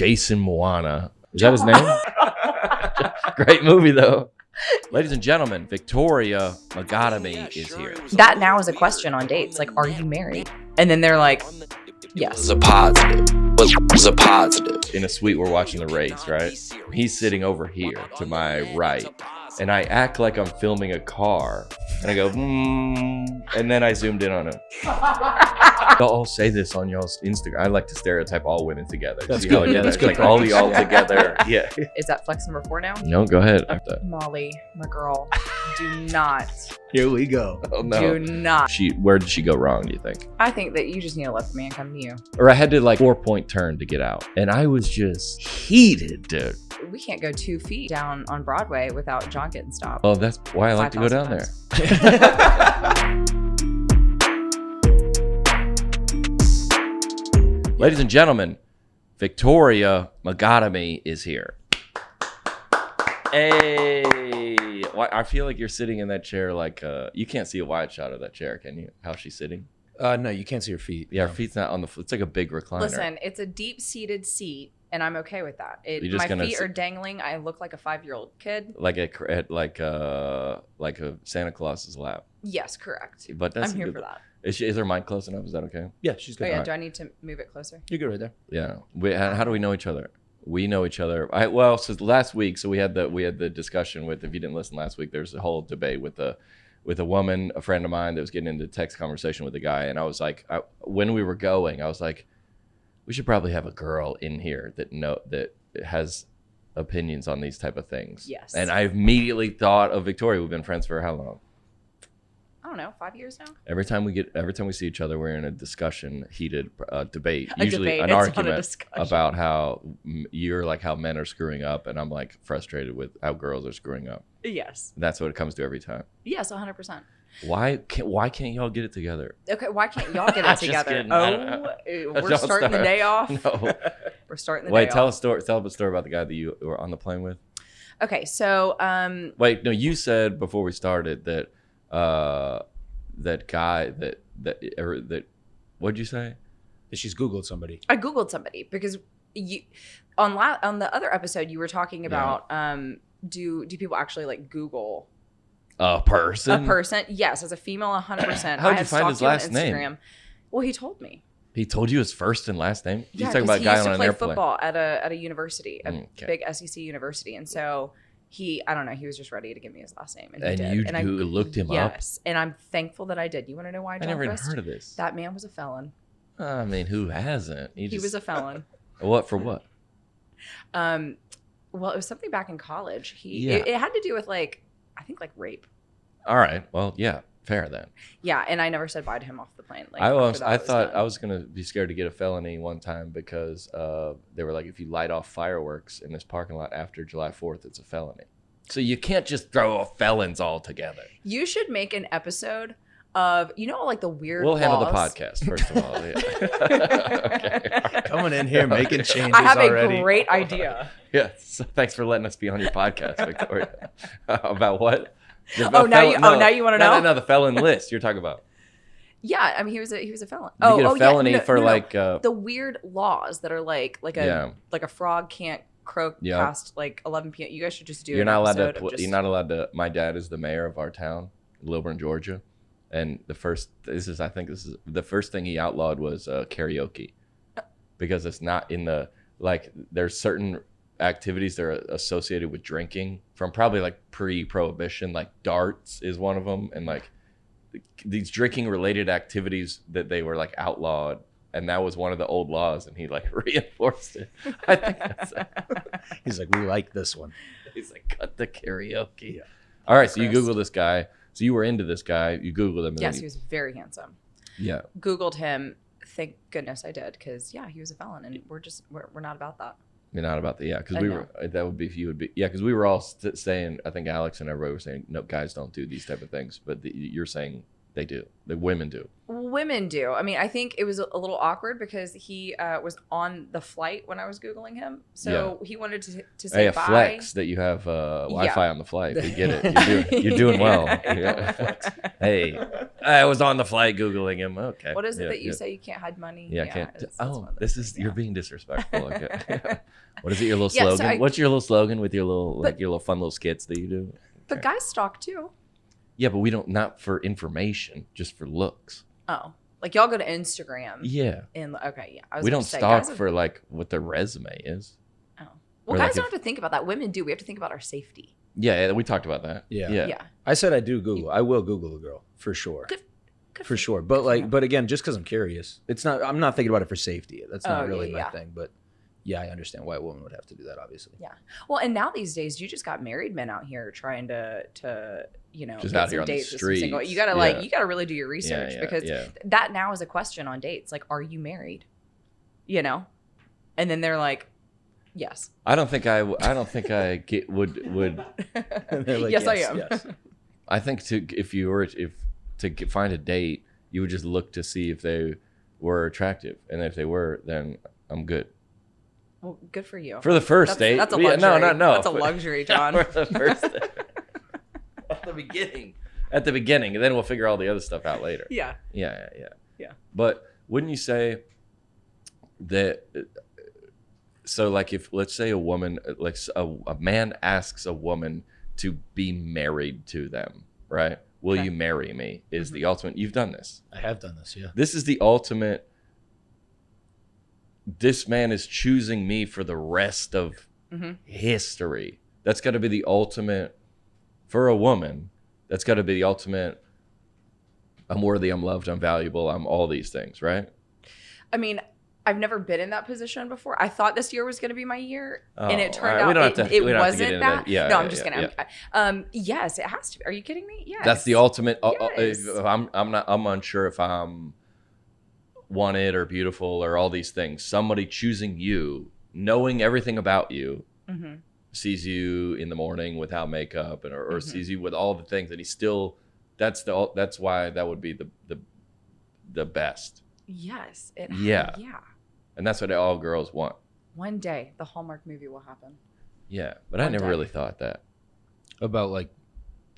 Jason Moana. Is that his name? Great movie, though. Ladies and gentlemen, Victoria Moghaddami is here. That now is a question on dates. Like, are you married? And then they're like, yes. Was a positive. In a suite, we're watching the race, right? He's sitting over here to my right. And I act like I'm filming a car. And I go, and then I zoomed in on him. I'll say this on y'all's Instagram. I like to stereotype all women together. That's good. Yeah, that's like good. all y'all together. Yeah. Is that flex number 4 now? No, go ahead. Molly, my girl, do not. Here we go. Oh, no. Do not. Where did she go wrong, do you think? I think that you just need to let the man come to you. Or I had to 4-point turn to get out. And I was just heated, dude. We can't go 2 feet down on Broadway without John getting stopped. Oh, that's why I like to go down 5,000 there. Ladies and gentlemen, Victoria Moghaddami is here. Hey, I feel like you're sitting in that chair you can't see a wide shot of that chair, can you? How she's sitting? No, you can't see her feet. Yeah, no. her feet's not on the floor. It's like a big recliner. Listen, it's a deep-seated seat, and I'm okay with that. My feet are dangling. I look like a 5-year-old kid. Like a Santa Claus's lap. Yes, correct. But that's I'm here for that. Is her mic close enough? Is that okay? Yeah, she's good. Oh, yeah. Right. Do I need to move it closer? You're good right there. Yeah. How do we know each other? We know each other. So last week, we had the discussion with. If you didn't listen last week, there's a whole debate with a woman, a friend of mine, that was getting into text conversation with a guy, and I was like, when we were going, I was like, we should probably have a girl in here that has opinions on these type of things. Yes. And I immediately thought of Victoria. We've been friends for how long? I don't know, 5 years now? Every time we see each other, we're in a discussion, heated debate, A usually debate. an It's not a argument discussion. about how you're like how men are screwing up, and I'm like frustrated with how girls are screwing up. Yes. That's what it comes to every time. Yes, 100%. Why can't y'all get it together? Okay, why can't y'all get it Just together? kidding. We're Don't starting the start. day off. No. We're starting the Wait, day tell off. Tell a story about the guy that you were on the plane with. Okay, so Wait, no, you said before we started that that guy that what'd you say? That she's Googled somebody. I Googled somebody because you on the other episode you were talking about do people actually like Google A person? a person? Yes, as a female, 100%. How'd you find his last name? Instagram. Well, he told me. He told you his first and last name? Yeah, He's talking about a guy he used on to an play airplane. football at a university, a Okay. big SEC university, and so I don't know, he was just ready to give me his last name, and he And did. you and I looked him up? Yes, and I'm thankful that I did. You want to know why? I John never even Crist? heard of this. That man was a felon. I mean, who hasn't? He was a felon. What for what? Well, it was something back in college. Yeah. It had to do with I think rape. All right. Well, yeah, fair then. Yeah, and I never said bye to him off the plane. I thought done. I was gonna be scared to get a felony one time because they were like, if you light off fireworks in this parking lot after July 4th, it's a felony. So you can't just throw off felons all together. You should make an episode of the weird. We'll handle the laws. podcast first of all. Yeah. Okay. Coming in here making changes I have already. a great idea. Yeah. So thanks for letting us be on your podcast, Victoria. About what? Now you want to know? No, the felon list you're talking about. Yeah, I mean he was a felon. You get a felony for the weird laws that are like a frog can't croak past 11 p.m. You guys should just do. You're not allowed to. You're not allowed to. My dad is the mayor of our town, Lilburn, Georgia, and the first thing he outlawed was karaoke, because it's not in the there's certain activities that are associated with drinking from probably pre-prohibition, like darts is one of them, and these drinking related activities that they were outlawed, and that was one of the old laws, and he reinforced it. I think that's He's like, we like this one. He's like, cut the karaoke. Yeah. All right, so you Crist. Google this guy. So you were into this guy. You Googled him. Yes, he was very handsome. Yeah. Googled him. Thank goodness I did, because he was a felon, and we're not about that. You're not about the because we were. That would be if you would be. Yeah, because we were all saying. I think Alex and everybody were saying, no, guys don't do these type of things. But you're saying they do. The women do. Women do. I mean, I think it was a little awkward because he was on the flight when I was Googling him. So he wanted to say bye. Flex that you have Wi-Fi on the flight. We get it. You're doing well. Yeah. Hey, I was on the flight Googling him. Okay. What is it that you say you can't hide money? Yeah, I can't. You're being disrespectful. Okay. What is it? Your little Yeah, so slogan? What's your little slogan with your little your little fun little skits that you do? But guys stalk too. Yeah, but we don't, not for information, just for looks. Oh, like y'all go to Instagram. Yeah. And okay, yeah. I was We gonna don't say, stalk guys for like what their resume is. Oh, well, Or guys like don't have to think about that. Women do. We have to think about our safety. Yeah, we talked about that. Yeah. Yeah. Yeah. I said I do Google. I will Google a girl for sure. Good For sure. But but again, just because I'm curious, I'm not thinking about it for safety. That's not really my thing. But yeah, I understand why a woman would have to do that, obviously. Yeah. Well, and now these days, you just got married men out here trying to Just get out here some on the dates with some single. streets. You gotta Yeah. you gotta really do your research because that now is a question on dates. Like, are you married? And then they're like, yes. I don't think I would They're like, yes, I am. Yes. I think if you were find a date, you would just look to see if they were attractive, and if they were, then I'm good. Well, good for you. For the first date, That's a luxury. No. That's a luxury, John. For the first date. At the beginning, and then we'll figure all the other stuff out later. Yeah. Yeah. But wouldn't you say that? So, like, if let's say a woman, like a man asks a woman to be married to them, right? Will you marry me? Is the ultimate. You've done this. I have done this, yeah. This is the ultimate. This man is choosing me for the rest of history. That's got to be the ultimate for a woman. That's got to be the ultimate. I'm worthy. I'm loved. I'm valuable. I'm all these things, right? I mean, I've never been in that position before. I thought this year was going to be my year, and it turned out it wasn't that. Yeah, no, I'm just kidding. Yes, it has to be. Are you kidding me? Yes. That's the ultimate. Yes. I'm unsure if I'm wanted or beautiful or all these things. Somebody choosing you, knowing everything about you, sees you in the morning without makeup, or sees you with all the things, and he's still. That's why that would be the best. Yes. Yeah. And that's what all girls want. One day, the Hallmark movie will happen. Yeah, but I never really thought that about like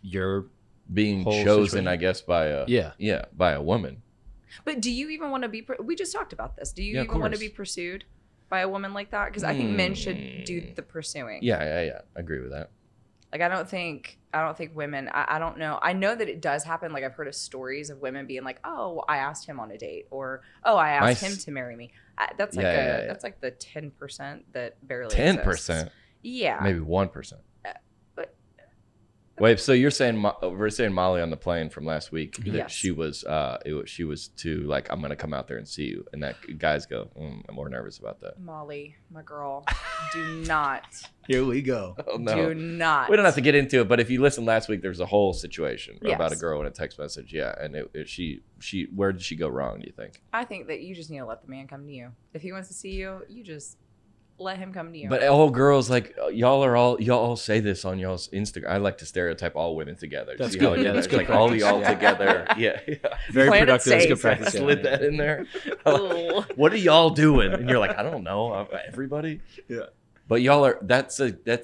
your being whole chosen, situation. I guess, by a woman. But do you even want to be? We just talked about this. Do you of even want to course. be pursued by a woman like that? Because I think men should do the pursuing. Yeah. I agree with that. Like I don't think women. I don't know. I know that it does happen. Like I've heard of stories of women being like, "Oh, I asked him on a date," or "Oh, I asked him to marry me." That's like that's like the 10% that barely 10%. Yeah, Maybe 1%. but Wait, so you're saying we're saying Molly on the plane from last week that Yes. she was she was too like, I'm gonna come out there and see you, and that guys go, I'm more nervous about that. Molly, my girl, do not, Here we go. Oh no, do not. we don't have to get into it, but if you listen last week, there's a whole situation about a Yes. girl in a text message. Yeah, and she where did she go wrong? Do you think? I think that you just need to let the man come to you. If he wants to see you, you just let him come to you. But all girls, like y'all all say this on y'all's Instagram. I like to stereotype all women together. That's See good. how, Yeah, that's it's good like all y'all practice. together. Yeah. Very Playing it productive. That's safe. good practice. Slid that in there. Ooh. What are y'all doing? And you're like, I don't know. Everybody. Yeah. But y'all are. That's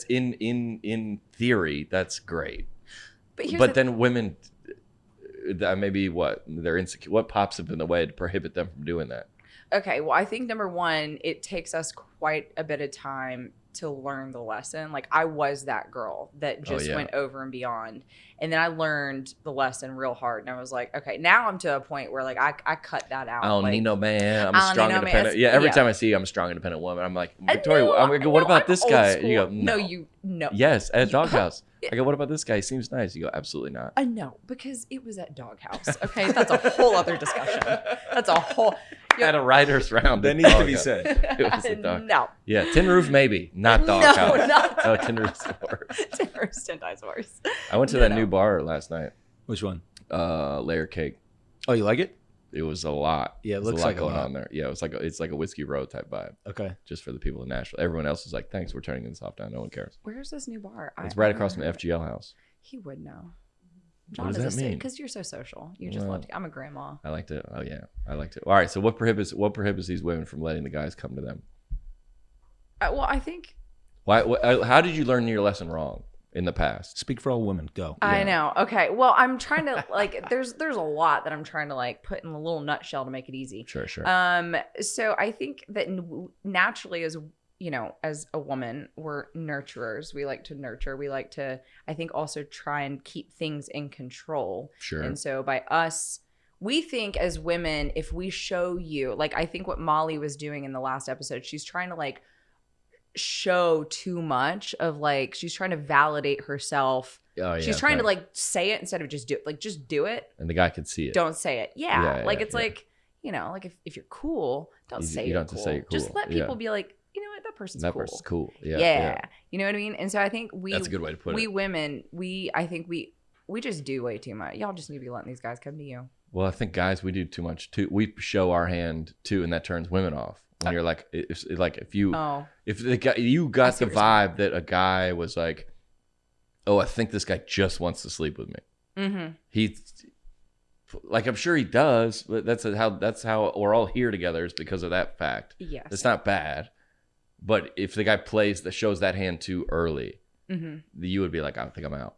in theory. That's great. But Then women, maybe they're insecure. What pops up in the way to prohibit them from doing that? okay, well, I think number one, it takes us quite a bit of time to learn the lesson. Like I was that girl that just went over and beyond. And then I learned the lesson real hard. And I was like, okay, now I'm to a point where like I cut that out. I don't like, need no man. I'm I a don't strong, need no man. independent. Yeah, every Yeah. time I see you, I'm a strong, independent woman. I'm like, Victoria, No, I'm gonna go, what about I'm this old guy? school. You go, No. Yes, at Doghouse. I go, what about this guy? He seems nice. You go, absolutely not. No, because it was at Doghouse. Okay, that's a whole other discussion. That's a whole. At a writer's round. That at needs to be Doghouse. said. It was at Dog. No. Yeah, Tin Roof maybe, not Doghouse. No, not Oh, Tin Roof's worse. Tin Roof's 10 times worse. I went to that new bar last night. Which one? Layer Cake. Oh, you like it? It was a lot. Yeah, it There's looks a lot like a going lot. on there. Yeah, it's like a Whiskey Row type vibe. Okay. Just for the people in Nashville. Everyone else is like, thanks, we're turning this off now. No one cares. Where's this new bar? It's right across from the FGL house. He would know. What does that mean? Because you're so social. You just Well, love to. I'm a grandma. I like to. Oh yeah, I like to. All right. So what prohibits these women from letting the guys come to them? Well, I think. Why? How did you learn your lesson wrong in the past? Speak for all women. Go. I know. Okay. Well, I'm trying to like. There's a lot that I'm trying to like put in a little nutshell to make it easy. Sure. So I think that naturally you know, as a woman, we're nurturers. We like to nurture. We like to, I think, also try and keep things in control. Sure. And so by us, we think as women, if we show you, like I think what Molly was doing in the last episode, she's trying to like show too much of like, she's trying to validate herself. Oh, yeah, she's trying to like say it instead of just do it. Like just do it. And the guy could see it. Don't say it. Yeah. Like it's like, you know, like if you're cool, don't say you you're don't cool. have to say you're cool. Just let people be like, you know what, that person's cool. That person's cool. Yeah, yeah. You know what I mean? And so I think that's a good way to put it. We women, I think we just do way too much. Y'all just need to be letting these guys come to you. Well, I think guys, we do too much too. We show our hand too, and that turns women off. When you're like, if the guy, you got the vibe that a guy was like, oh, I think this guy just wants to sleep with me. Mm-hmm. Like, I'm sure he does, but that's how we're all here together, is because of that fact. Yes. It's not bad. But if the guy shows that hand too early, you would be like, I think I'm out.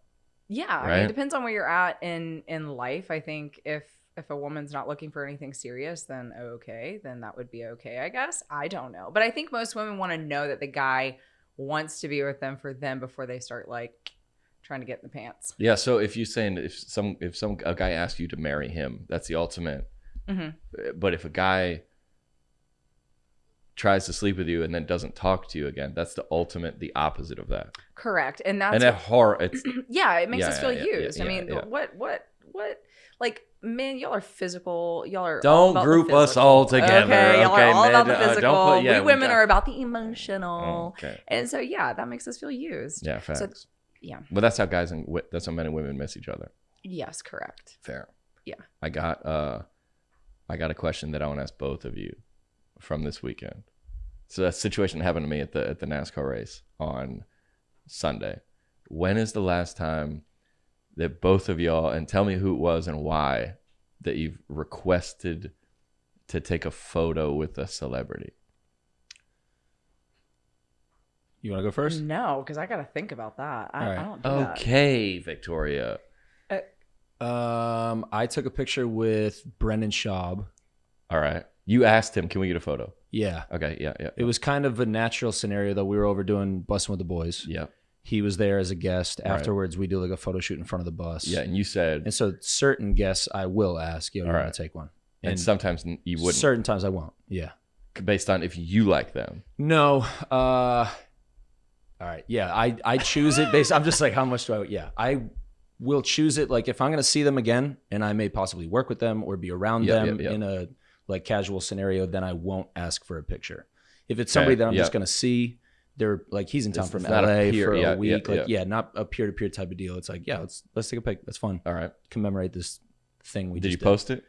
Yeah. Right? I mean, it depends on where you're at in life. I think if a woman's not looking for anything serious, then okay, then that would be okay, I guess. I don't know. But I think most women want to know that the guy wants to be with them for them before they start like trying to get in the pants. Yeah. So if a guy asks you to marry him, that's the ultimate. Mm-hmm. But if a guy tries to sleep with you and then doesn't talk to you again, that's the opposite of that. Correct. And that's it's yeah, it makes us feel used. Yeah, I mean, what like, man, y'all are physical. Y'all are don't group us all together. Okay, y'all are all about the physical. We women are about the emotional. Okay. And so yeah, that makes us feel used. Yeah, facts. So, yeah. But that's how that's how men and women miss each other. Yes, correct. Fair. Yeah. I got a question that I want to ask both of you from this weekend. So that situation happened to me at the NASCAR race on Sunday. When is the last time that both of y'all, and tell me who it was and why, that you've requested to take a photo with a celebrity? You want to go first? No, because I got to think about that. I don't do that. Okay, Victoria. I took a picture with Brendan Schaub. All right. You asked him, can we get a photo? Yeah. Okay, yeah. It was kind of a natural scenario, though. We were over doing Bussin' with the Boys. Yeah. He was there as a guest. Afterwards, we do like a photo shoot in front of the bus. Yeah, and you said... And so certain guests, I will ask, you want to take one? And sometimes you wouldn't. Certain times I won't, yeah. Based on if you like them. No. All right, yeah. I choose it based... I'm just like, how much do I... Yeah, I will choose it. Like, if I'm going to see them again, and I may possibly work with them or be around them in a like casual scenario, then I won't ask for a picture. If it's somebody that I'm just going to see... They're like, he's in town from LA for a week. Not a peer-to-peer type of deal. It's like, let's take a pic. That's fun. All right. Commemorate this thing we did. Did you post it?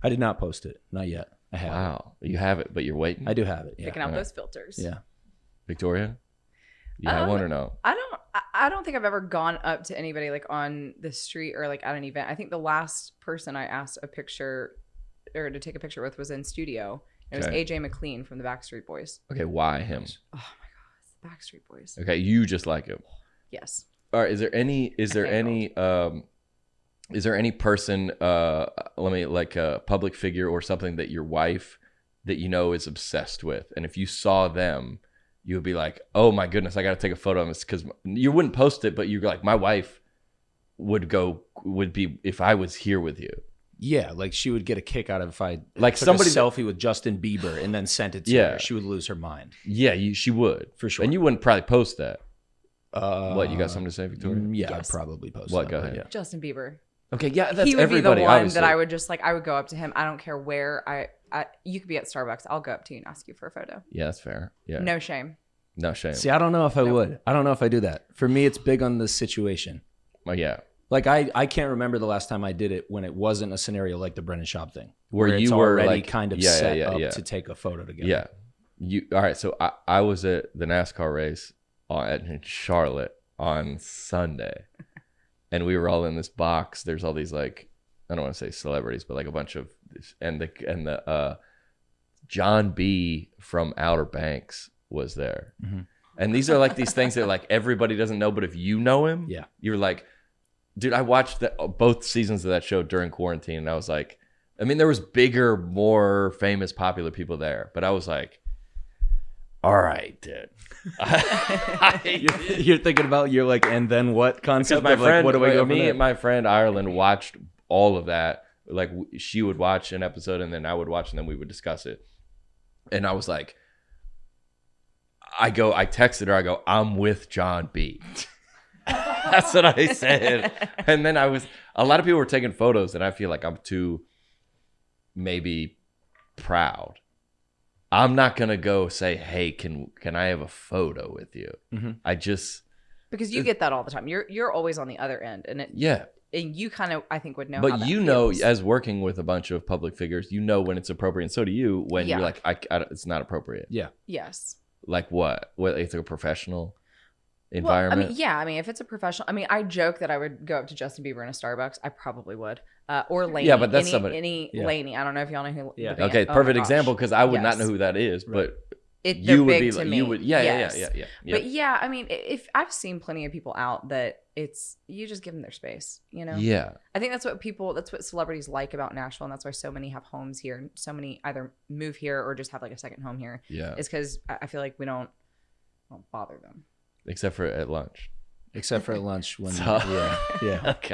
I did not post it. Not yet. I have. Wow. You have it, but you're waiting? I do have it. Yeah. Picking out those filters. Yeah. Victoria? You have one or no? I don't think I've ever gone up to anybody like on the street or like at an event. I think the last person I asked a picture or to take a picture with was in studio. It was AJ McLean from the Backstreet Boys. Okay, why him? Oh my God, it's the Backstreet Boys. Okay, you just like him. Yes. All right. Is there any person, like a public figure or something that your wife that you know is obsessed with, and if you saw them, you would be like, oh my goodness, I got to take a photo of this, because you wouldn't post it, but you're like, my wife would be if I was here with you. Yeah, like she would get a kick out of if I like took a selfie with Justin Bieber and then sent it to her. She would lose her mind. Yeah, she would. For sure. And you wouldn't probably post that. What, you got something to say, Victoria? Yeah, yes. I'd probably post what, that. Go ahead. Yeah. Justin Bieber. Okay, yeah, that's he would everybody, be the one obviously. that I would just like, I would go up to him. I don't care where you could be at Starbucks. I'll go up to you and ask you for a photo. Yeah, that's fair. Yeah. No shame. No shame. See, I don't know if I would. I don't know if I do that. For me, it's big on the situation. Oh, yeah. Like I can't remember the last time I did it when it wasn't a scenario like the Brendan Schaub thing, where you were already like, kind of set up to take a photo together. Yeah. All right. So I was at the NASCAR race in Charlotte on Sunday, and we were all in this box. There's all these like, I don't want to say celebrities, but like a bunch of, and the John B from Outer Banks was there. Mm-hmm. And these are like these things that like everybody doesn't know, but if you know him, you're like, dude, I watched both seasons of that show during quarantine, and I was like, I mean, there was bigger, more famous, popular people there, but I was like, all right, dude. You're thinking about you're like, and then what concept? Because my friend, what do I go me and my friend Ireland watched all of that. Like she would watch an episode and then I would watch and then we would discuss it. And I was like, I texted her, I go, I'm with John B. That's what I said. And then a lot of people were taking photos and I feel like I'm too maybe proud. I'm not going to go say, hey, can I have a photo with you? Mm-hmm. Because you get that all the time. You're always on the other end. And and you kind of, I think, would know. But you know, as working with a bunch of public figures, you know when it's appropriate. And so do you when you're like, it's not appropriate. Yeah. Yes. Like what? What, it's a professional environment? Well, I mean, if it's a professional, I joke that I would go up to Justin Bieber in a Starbucks. I probably would. Or Lainey. Yeah, but that's somebody. Lainey. I don't know if y'all know who. Yeah. Okay, perfect example because I would not know who that is, right. But you would be like, you would, yeah. But yeah, I mean, if I've seen plenty of people out that you just give them their space, you know? Yeah. I think that's what celebrities like about Nashville, and that's why so many have homes here, and so many either move here or just have like a second home here. Yeah. It's because I feel like we don't bother them. Except for at lunch. Except for at lunch when God,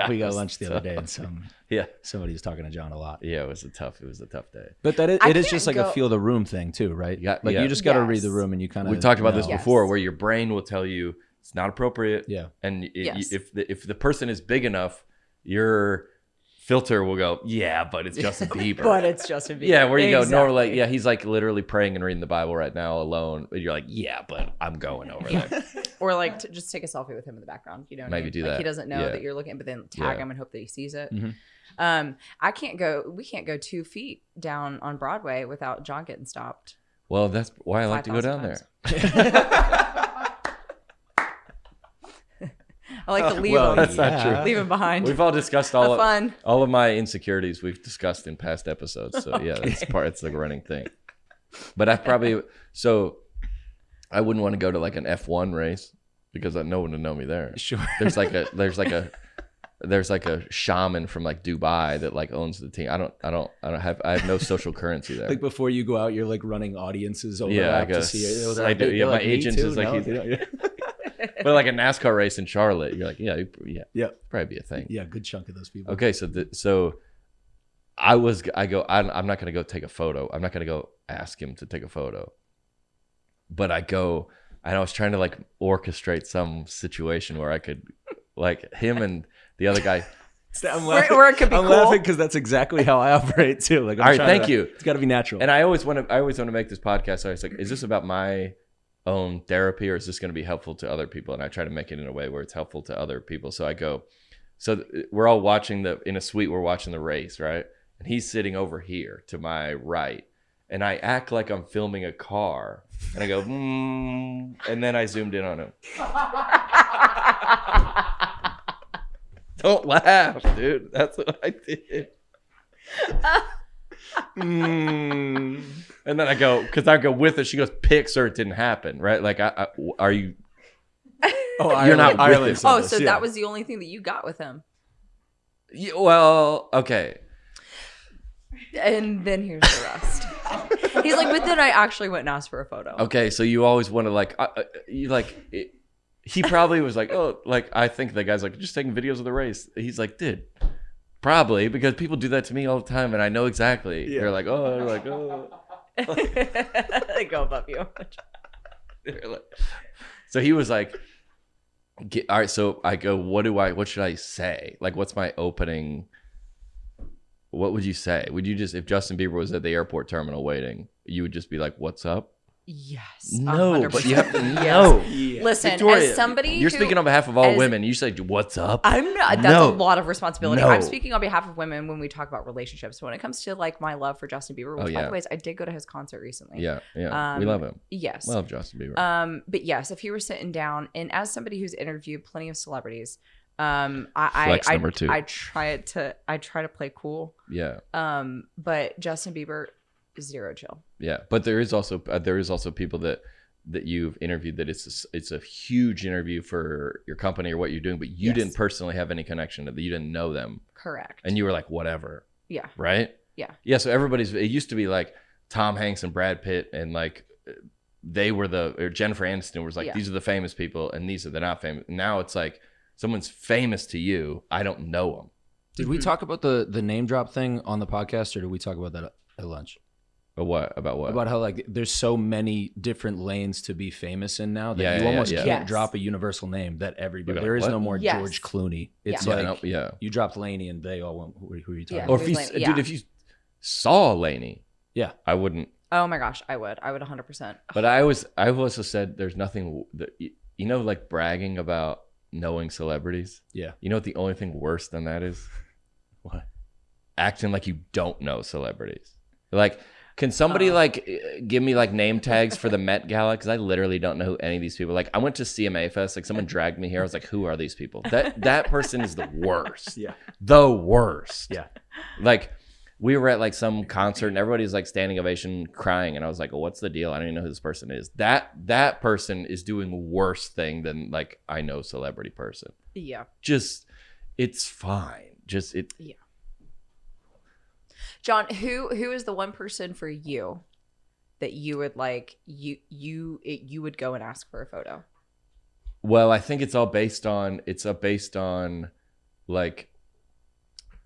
we got lunch the other day and somebody was talking to John a lot. Yeah, it was a tough day. But it is just like a feel the room thing too, right? You just got to read the room and you kind of. We talked about this before, where your brain will tell you it's not appropriate. Yeah, and if the person is big enough, your filter will go, yeah, but it's Justin Bieber. Yeah, where you go, no, like, yeah, he's like literally praying and reading the Bible right now alone. But you're like, yeah, but I'm going over there. Or like to just take a selfie with him in the background. You know, maybe do that. He doesn't know that you're looking, but then tag him and hope that he sees it. Mm-hmm. We can't go 2 feet down on Broadway without John getting stopped. Well, that's why I like to go down there. I like to leave him. That's not true. Leave him behind. We've all discussed all of my insecurities. We've discussed in past episodes. So yeah, it's the running thing. But I wouldn't want to go to like an F1 race because no one would know me there. Sure. There's like a shaman from like Dubai that like owns the team. I have no social currency there. Like before you go out, you're like running audiences over to see it. I do. Yeah, my agent is like but like a NASCAR race in Charlotte, you're like, yeah, probably be a thing. Yeah, good chunk of those people. Okay, so I'm not gonna go take a photo. I'm not gonna go ask him to take a photo. But I was trying to like orchestrate some situation where I could, like him and the other guy. I'm laughing because that's exactly how I operate too. Like, all right, thank you. It's got to be natural. And I always want to make this podcast. So I was like, is this about my own therapy or is this going to be helpful to other people? And I try to make it in a way where it's helpful to other people. So I go, so we're all watching in a suite, we're watching the race, right? And he's sitting over here to my right. And I act like I'm filming a car. And I go, and then I zoomed in on him. Don't laugh, dude. That's what I did. And then I go with it. She goes, pics or it didn't happen, right? Like, are you? Oh, you're not Ireland. Oh, so that was the only thing that you got with him. Yeah, well, okay. And then here's the rest. He's like, but then I actually went and asked for a photo. Okay, so you always want to like, he probably was like, oh, like I think the guy's like just taking videos of the race. He's like, dude. Probably because people do that to me all the time, and I know exactly. Yeah. They're like, oh. They go above you. So he was like, all right. So I go, what should I say? Like, what's my opening? What would you say? Would you just, if Justin Bieber was at the airport terminal waiting, you would just be like, what's up? Yes. No, 100%. but you have to know. Yes. Listen, Victoria, as somebody you're speaking on behalf of all women. You say, what's up? I'm not. That's a lot of responsibility. No. I'm speaking on behalf of women when we talk about relationships. So when it comes to like my love for Justin Bieber, which by the way, I did go to his concert recently. Yeah. We love him. Yes. We love Justin Bieber. But yes, if he were sitting down, and as somebody who's interviewed plenty of celebrities, number 2. I try to play cool. Yeah. But Justin Bieber, zero chill. Yeah, but there is also people that you've interviewed that it's a huge interview for your company or what you're doing, but you didn't personally have any connection to them. You didn't know them. Correct. And you were like, whatever. Yeah. Right? Yeah. Yeah, so it used to be like Tom Hanks and Brad Pitt and like they were or Jennifer Aniston was like, these are the famous people and these are the not famous. Now it's like someone's famous to you. I don't know them. Did we talk about the name drop thing on the podcast, or did we talk about that at lunch? But what? About what? About how like there's so many different lanes to be famous in now that you almost can't drop a universal name that everybody. There is no more George Clooney. It's you dropped Lainey and they all went. Who are you talking about? Or if you saw Lainey, I wouldn't. Oh my gosh, I would 100%. But I've also said there's nothing that like bragging about knowing celebrities. Yeah. You know what the only thing worse than that is? What? Acting like you don't know celebrities. Like. Can somebody give me like name tags for the Met Gala? Because I literally don't know who any of these people. Like I went to CMA Fest. Like someone dragged me here. I was like, who are these people? That person is the worst. Yeah, the worst. Yeah. Like we were at like some concert and everybody's like standing ovation, crying, and I was like, well, what's the deal? I don't even know who this person is. That person is doing worse thing than like I know celebrity person. Yeah. Just it's fine. Yeah. John, who is the one person for you that you would like you would go and ask for a photo? Well, I think it's based on like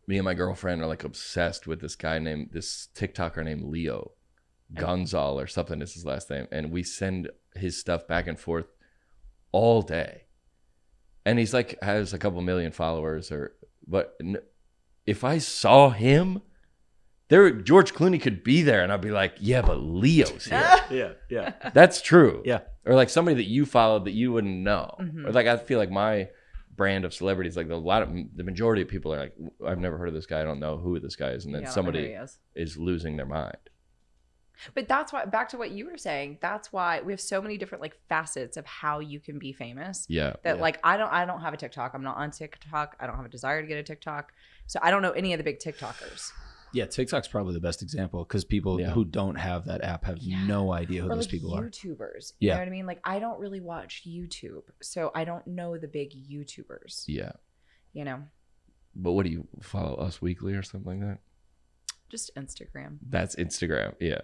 me and my girlfriend are like obsessed with this TikToker named Leo Gonzal or something is his last name, and we send his stuff back and forth all day. And he's like has a couple million followers but if I saw him George Clooney could be there, and I'd be like, yeah, but Leo's here. Yeah. That's true. Yeah. Or like somebody that you followed that you wouldn't know. Mm-hmm. Or like I feel like my brand of celebrities, like the majority of people are like, I've never heard of this guy. I don't know who this guy is, and then somebody is losing their mind. But that's why, back to what you were saying, that's why we have so many different like facets of how you can be famous. Yeah. That like I don't have a TikTok. I'm not on TikTok. I don't have a desire to get a TikTok. So I don't know any of the big TikTokers. Yeah, TikTok's probably the best example because people who don't have that app have no idea who those people are. YouTubers. You know what I mean? Like, I don't really watch YouTube, so I don't know the big YouTubers. Yeah. You know? But what do you follow Us Weekly or something like that? Just Instagram. That's Instagram, yeah.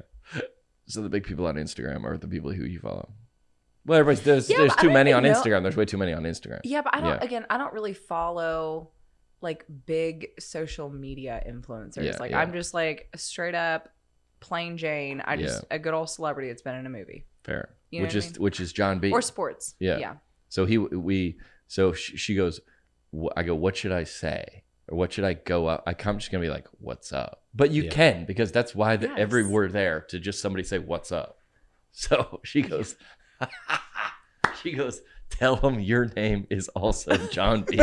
So the big people on Instagram are the people who you follow. Well, there's too many on Instagram. There's way too many on Instagram. Yeah, but I don't really follow like big social media influencers. I'm just like straight up plain Jane. A good old celebrity that's been in a movie. Fair. You know which is John B. Or sports. Yeah. So she goes, I go, what should I say? Or what should I go up? I'm just going to be like, what's up? But you can, because that's why every word there to just somebody say, what's up? So she goes, tell them your name is also John B.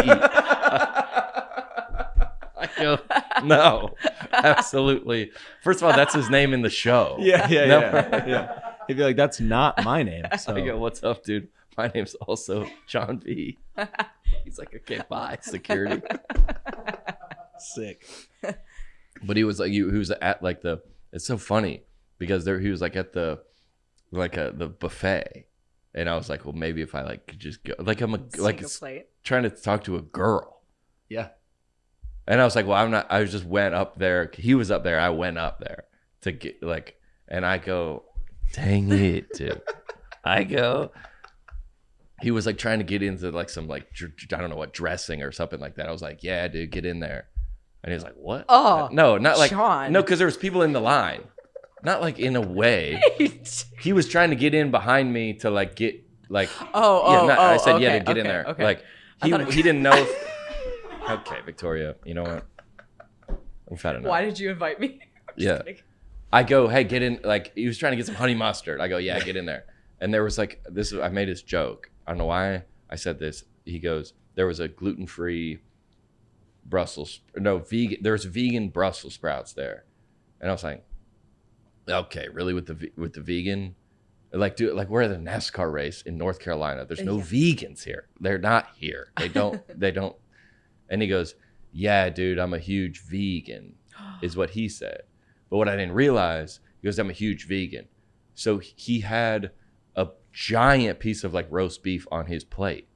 I go, no, absolutely. First of all, that's his name in the show. Yeah. He'd be like, that's not my name. So. I go, what's up, dude? My name's also John B. He's like, okay, bye, security. Sick. But he was like, he was at like it's so funny because he was like at the buffet. And I was like, well, maybe if I like could just go, like I'm trying to talk to a girl. Yeah. And I was like, well, I'm not. I just went up there. He was up there. I went up there to get like, and I go, dang it, dude. He was like trying to get into like some like I don't know what dressing or something like that. I was like, yeah, dude, get in there. And he was like, what? Oh, no, not like Sean. No, because there was people in the line. Not like in a way. He was trying to get in behind me to like get like. I said, okay, yeah, to get in there. Okay. Like he didn't know. Okay, Victoria, you know what? I've had enough. Why did you invite me? Yeah. Kidding. I go, hey, get in. Like he was trying to get some honey mustard. I go, yeah, get in there. And there was like I made this joke. I don't know why I said this. He goes, there was a gluten-free vegan. There was vegan Brussels sprouts there, and I was like, okay, really with the vegan, like dude, like we're at a NASCAR race in North Carolina. There's no vegans here. They're not here. They don't. And he goes, yeah, dude, I'm a huge vegan, is what he said. But what I didn't realize, he goes, I'm a huge vegan. So he had a giant piece of like roast beef on his plate,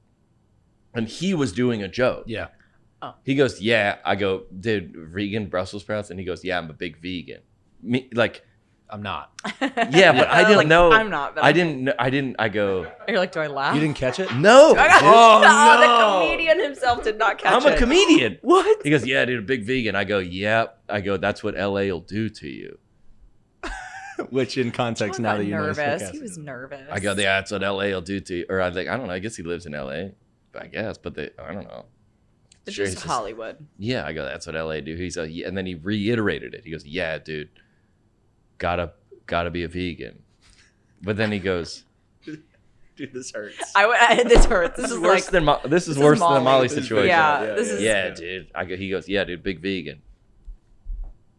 and he was doing a joke. Yeah. Oh. He goes, yeah. I go, dude, vegan Brussels sprouts, and he goes, yeah, I'm a big vegan. Me, like, I'm not. Yeah, but I didn't know. I'm not. But I didn't. I go. You're like, do I laugh? You didn't catch it? No. The comedian himself did not catch it. I'm a comedian. What? He goes, yeah, dude, a big vegan. I go, yep. I go, that's what LA will do to you. Which in context, now that you know, he was nervous. I go, yeah, that's what LA will do to you. Or I was like, I don't know. I guess he lives in LA. But I guess, but I don't know. It's just Hollywood. Yeah, I go, that's what LA do. He's yeah, and then he reiterated it. He goes, yeah, dude, gotta be a vegan. But then he goes, dude, this hurts. This hurts. This is worse than this is worse than the Molly situation. Yeah, dude. He goes, yeah, dude, big vegan.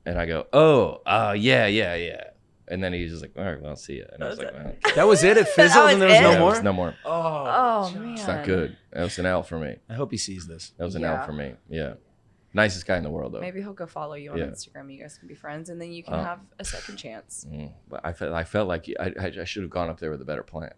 And I go, oh, yeah. And then he's just like, all right, well, I'll see you. And I was like, well, that was it? It fizzled and there was no more? There was no more. Oh, man. It's not good. That was an L for me. I hope he sees this. That was an L for me. Yeah. Nicest guy in the world, though. Maybe he'll go follow you on Instagram. You guys can be friends, and then you can have a second chance. But I felt like I should have gone up there with a better plan.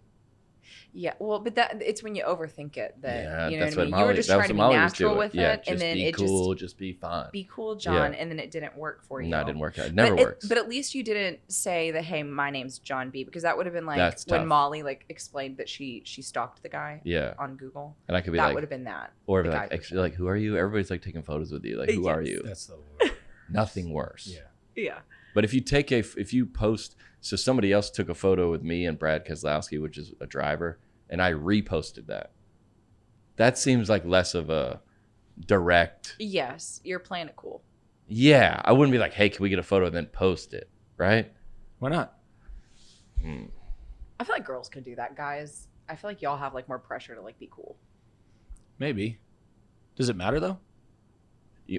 Yeah, well, but it's when you overthink it that you know that's what I mean. Molly, you were just trying to be natural with it, and then it just be fun. Be cool, John, and then it didn't work for you. No, it didn't work out. It never works. But at least you didn't say that. Hey, my name's John B. Because that would have been like when tough. Molly explained that she stalked the guy. On Google. And I could be that would have been that. Or like, who are you? Everybody's like taking photos with you. Like, who are you? That's the word. Nothing worse. Yeah. But if you post, so somebody else took a photo with me and Brad Keselowski, which is a driver, and I reposted that. That seems like less of a direct. Yes, you're playing it cool. Yeah, I wouldn't be like, hey, can we get a photo and then post it, right? Why not? I feel like girls could do that, guys. I feel like y'all have more pressure to be cool. Maybe. Does it matter though?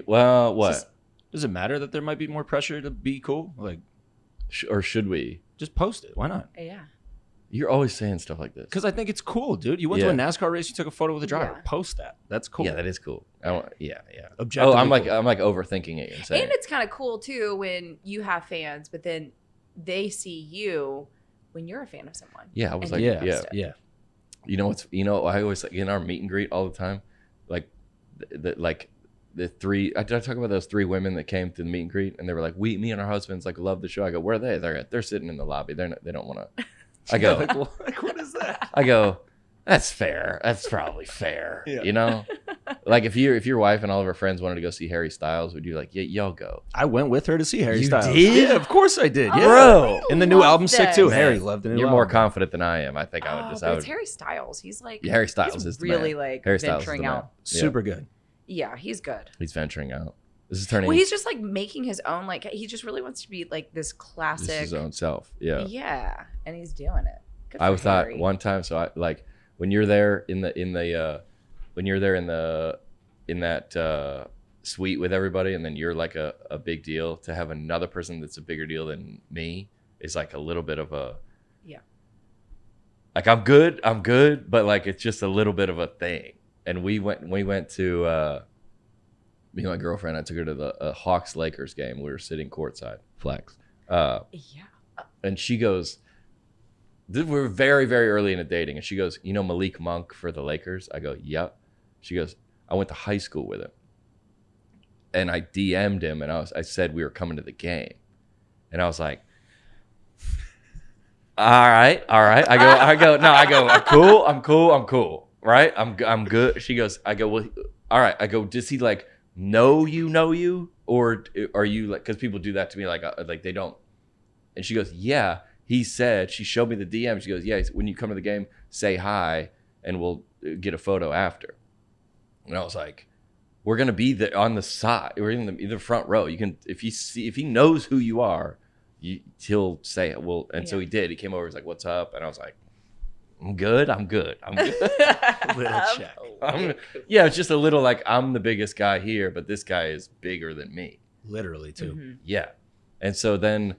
Well, what? Does it matter that there might be more pressure to be cool? Or should we? Just post it. Why not? Yeah. You're always saying stuff like this. Because I think it's cool, dude. You went to a NASCAR race, you took a photo with a driver. Yeah. Post that. That's cool. Yeah, that is cool. Yeah. Objectively I'm cool. I'm overthinking it and saying. And it's kind of cool too when you have fans, but then they see you when you're a fan of someone. Yeah, I was like, yeah. You know, I always in our meet and greet all the time, the three. Did I talk about those three women that came to the meet and greet, and they were like, me and our husbands love the show. I go, where are they? They're sitting in the lobby. They don't want to. I go, what is that? I go, that's fair. That's probably fair. Yeah. You know, if your wife and all of her friends wanted to go see Harry Styles, would you y'all go? I went with her to see Harry You Styles. did? Yeah, of course I did. Yeah. Bro. And the new album's sick too. Man, Harry loved it. You're more confident than I am. I think I would just. But it's Harry Styles. He's Harry Styles is really the man. Harry Styles venturing is the man. out. Super good. Yeah, he's good. He's venturing out. This is turning. Well, he's just making his own. He just really wants to be this classic. This is his own self. Yeah. Yeah, and he's doing it. Good I for thought Harry. one time. So I when you're there in that suite with everybody, and then you're a big deal. To have another person that's a bigger deal than me is a little bit of a. Yeah. I'm good, but it's just a little bit of a thing. And we went to. Me and my girlfriend, I took her to the Hawks Lakers game. We were sitting courtside, flex. Yeah. And she goes, we're very, very early into dating. And she goes, you know Malik Monk for the Lakers? I go, yep. She goes, I went to high school with him. And I DM'd him and I said we were coming to the game. And I was like, all right. I go, I'm cool. Right? I'm good. She goes, I go, well, all right. I go, does he know you, or are you because people do that to me they don't. And she goes, yeah, he said, she showed me the DM. She goes, yeah, when you come to the game, say hi and we'll get a photo after. And I was like, we're gonna be there on the side, we're in the front row. You can, if he knows who you are, he'll say it. Well, and so he did. He came over, he's like, what's up? And I was like, I'm good. Little check. Yeah, it's just a little I'm the biggest guy here, but this guy is bigger than me. Literally, too. Mm-hmm. Yeah. And so then.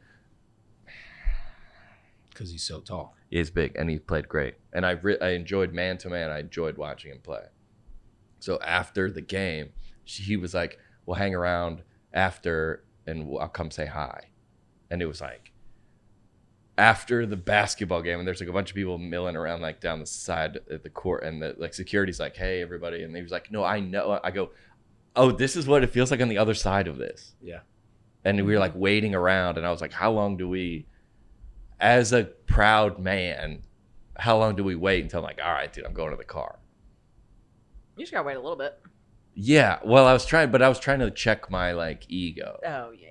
Because he's so tall. He's big, and he played great. And I enjoyed man-to-man. I enjoyed watching him play. So after the game, he was like, we'll hang around after, and I'll come say hi. And it was after the basketball game, and there's a bunch of people milling around down the side of the court, and the security's like, hey everybody, and he was like, no, I know. I go, oh, this is what it feels like on the other side of this. Yeah. And we were waiting around, and I was like, how long do we as a proud man, how long do we wait until I'm like, all right, dude, I'm going to the car? You just gotta wait a little bit. Yeah. Well, I was trying to check my like ego. Oh yeah.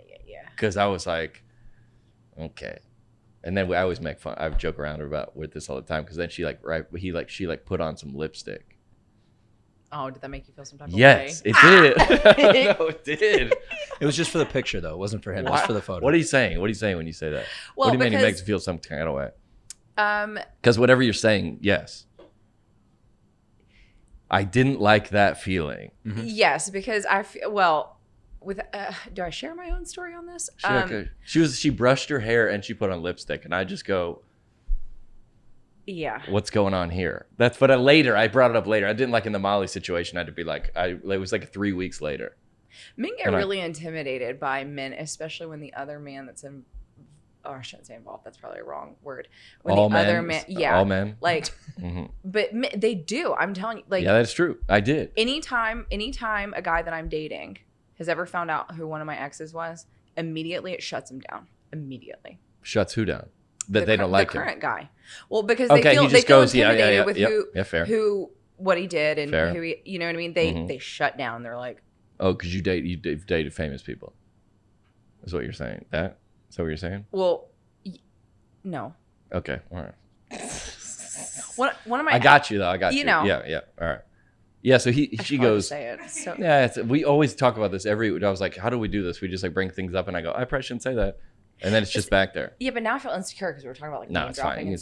Because I was like, okay. And then I always make fun. I joke around about with this all the time. Because then she put on some lipstick. Oh, did that make you feel some type of way? Yes, it did. No, it did. It was just for the picture, though. It wasn't for him. It was for the photo. What are you saying? What are you saying when you say that? Well, what do you mean it makes you feel some kind of way? Um, Because whatever you're saying, yes. I didn't like that feeling. Mm-hmm. Yes, because I feel with. Do I share my own story on this? She brushed her hair and she put on lipstick, and I just go, yeah. What's going on here? That's but later. I brought it up later. I didn't like in the Molly situation. I had to be like, it was like 3 weeks later. Men get really intimidated by men, especially when the other man that's in. Oh, I shouldn't say involved. That's probably a wrong word. When all the men, other man, yeah, all men, like, but they do. I'm telling you, like, yeah, that's true. I did. Anytime a guy that I'm dating has ever found out who one of my exes was, immediately it shuts him down. Immediately shuts who down? That they don't like the him. current guy. Well, because they feel intimidated with who what he did and who he, you know what I mean. They shut down. They're like, oh, because you've dated famous people. That's what you're saying. That. Is that what you're saying? Well, no. Okay, all right. One of my. I got you though. I got you. You know. Yeah. All right. Yeah. So she goes. Say it, so. Yeah. We always talk about this I was like, how do we do this? We just like bring things up, and I go, I probably shouldn't say that, and then it's just back there. Yeah, but now I feel insecure because we were talking about like no, it's fine. You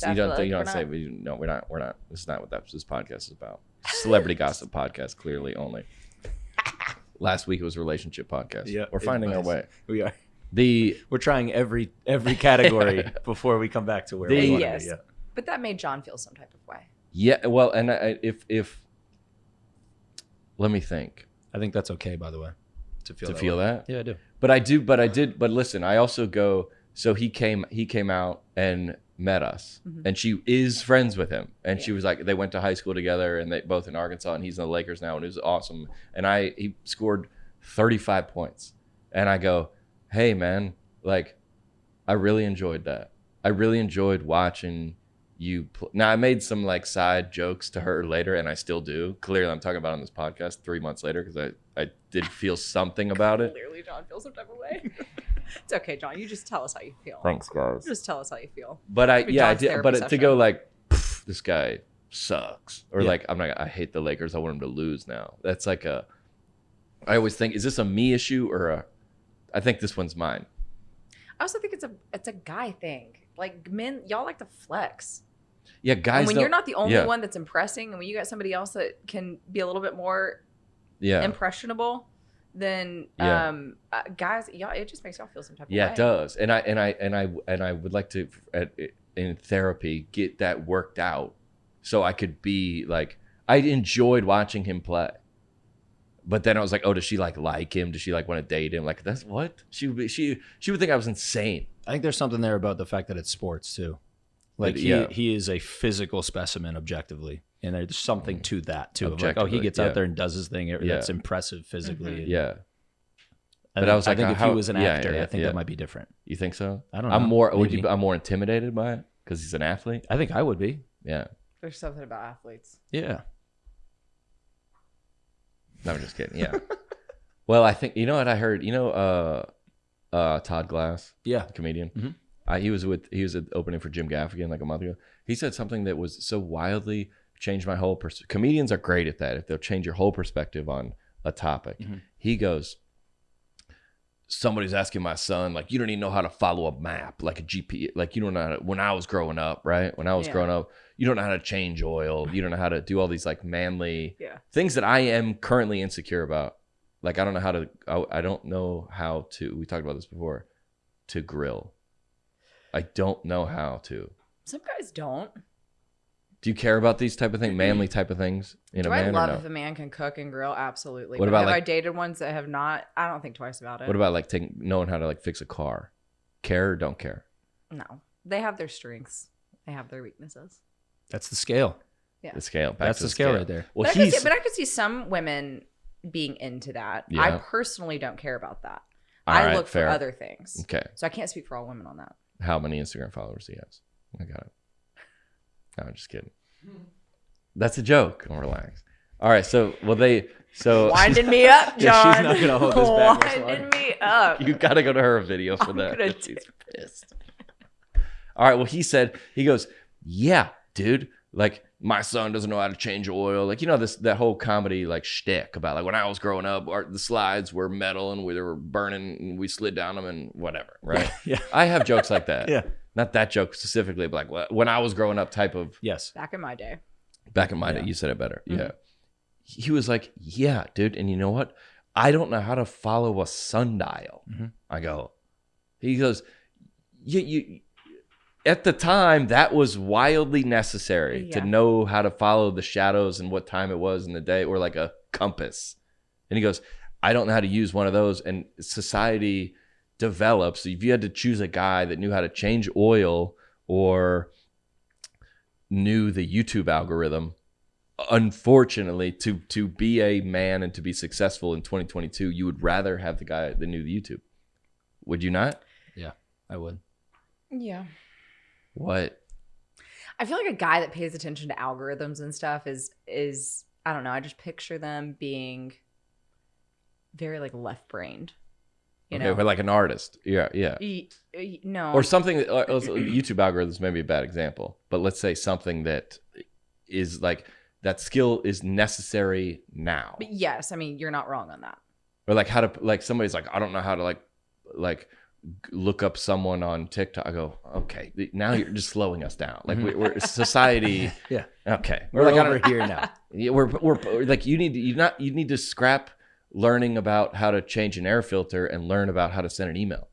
don't say. We're not. This is not what this podcast is about. Celebrity gossip podcast, clearly only. Last week it was relationship podcast. Yeah, we're finding our way. We are. We're trying every category before we come back to where we want to be. Yeah. But that made John feel some type of way. Yeah, well, and if let me think. I think that's okay, by the way, to feel that. Yeah, I do. But listen, I also go. So he came out and met us, and she is friends with him, and she was like, they went to high school together, and they both in Arkansas, and he's in the Lakers now, and it was awesome. And he scored 35 points, and I go, hey man, like, I really enjoyed that. I really enjoyed watching you now I made some like side jokes to her later, and I still do. Clearly I'm talking about it on this podcast 3 months later because I did feel something about it. Clearly John feels some type of way. It's okay, John, you just tell us how you feel. Thanks, guys. Just tell us how you feel. But I did, but to go like, this guy sucks, or like, I hate the Lakers, I want him to lose now. That's like I always think, is this a me issue or I think this one's mine. I also think it's a guy thing. Like, men, y'all like to flex. Yeah, guys. And when you're not the only one that's impressing, and when you got somebody else that can be a little bit more impressionable, then guys, y'all, it just makes y'all feel some type of way. Yeah, it does. And I would like to in therapy get that worked out so I could be like, I enjoyed watching him play. But then I was like, oh, does she like him? Does she like want to date him? Like, that's what? She would think I was insane. I think there's something there about the fact that it's sports too. Like he is a physical specimen objectively. And there's something to that too. Of like, oh, he gets out there and does his thing. That's impressive physically. Yeah. But I was like, I think if he was an actor, I think that might be different. You think so? I don't know. I'm more intimidated by it because he's an athlete? I think I would be. Yeah. There's something about athletes. Yeah. No, I'm just kidding. Yeah. Well, I think, you know what I heard? You know, Todd Glass, comedian. Mm-hmm. He was opening for Jim Gaffigan like a month ago. He said something that was so wildly changed my whole perspective. Comedians are great at that. If they'll change your whole perspective on a topic. Mm-hmm. He goes, somebody's asking my son, like, you don't even know how to follow a map, like a GPS. Like, you don't know how to, when I was growing up, right? When I was growing up, you don't know how to change oil. You don't know how to do all these like manly things that I am currently insecure about. Like, I don't know how to, we talked about this before, to grill. I don't know how to. Some guys don't. Do you care about these type of things, manly type of things in a man? Do I love or no? if a man can cook and grill? Absolutely. What about have I dated ones that have not? I don't think twice about it. What about like knowing how to like fix a car? Care or don't care? No. They have their strengths. They have their weaknesses. That's the scale. Yeah. The scale. That's the scale right there. Well, but I could see some women being into that. Yeah. I personally don't care about that. I look for other things. Okay. So I can't speak for all women on that. how many Instagram followers he has. I got it. No, I'm just kidding. That's a joke. I'll relax. All right. So winding me up, John. She's not gonna hold this back. Winding me up. You gotta go to her video for that. She's pissed. All right. Well, he goes, yeah, dude. Like, my son doesn't know how to change oil. Like, that whole comedy like shtick about like when I was growing up, the slides were metal and they were burning and we slid down them and whatever. Right. Yeah. I have jokes like that. Yeah. Not that joke specifically, but like when I was growing up type of. Yes. Back in my day. You said it better. Mm-hmm. Yeah. He was like, yeah, dude. And you know what? I don't know how to follow a sundial. Mm-hmm. He goes, you at the time, that was wildly necessary to know how to follow the shadows and what time it was in the day, or like a compass. And he goes, I don't know how to use one of those. And society develops. If you had to choose a guy that knew how to change oil or knew the YouTube algorithm, unfortunately, to be a man and to be successful in 2022, you would rather have the guy that knew the YouTube. Would you not? Yeah, I would. Yeah. What? I feel like a guy that pays attention to algorithms and stuff is I don't know. I just picture them being very like left-brained. You know, but like an artist. Yeah. No. Or something. YouTube algorithms may be a bad example, but let's say something that is like that skill is necessary now. But yes, I mean you're not wrong on that. Or like how to like somebody's like, I don't know how to like look up someone on TikTok. I go, okay, now you're just slowing us down. Like we're society. Yeah. Okay. We're like over here now. Yeah, we're like you need to scrap learning about how to change an air filter and learn about how to send an email.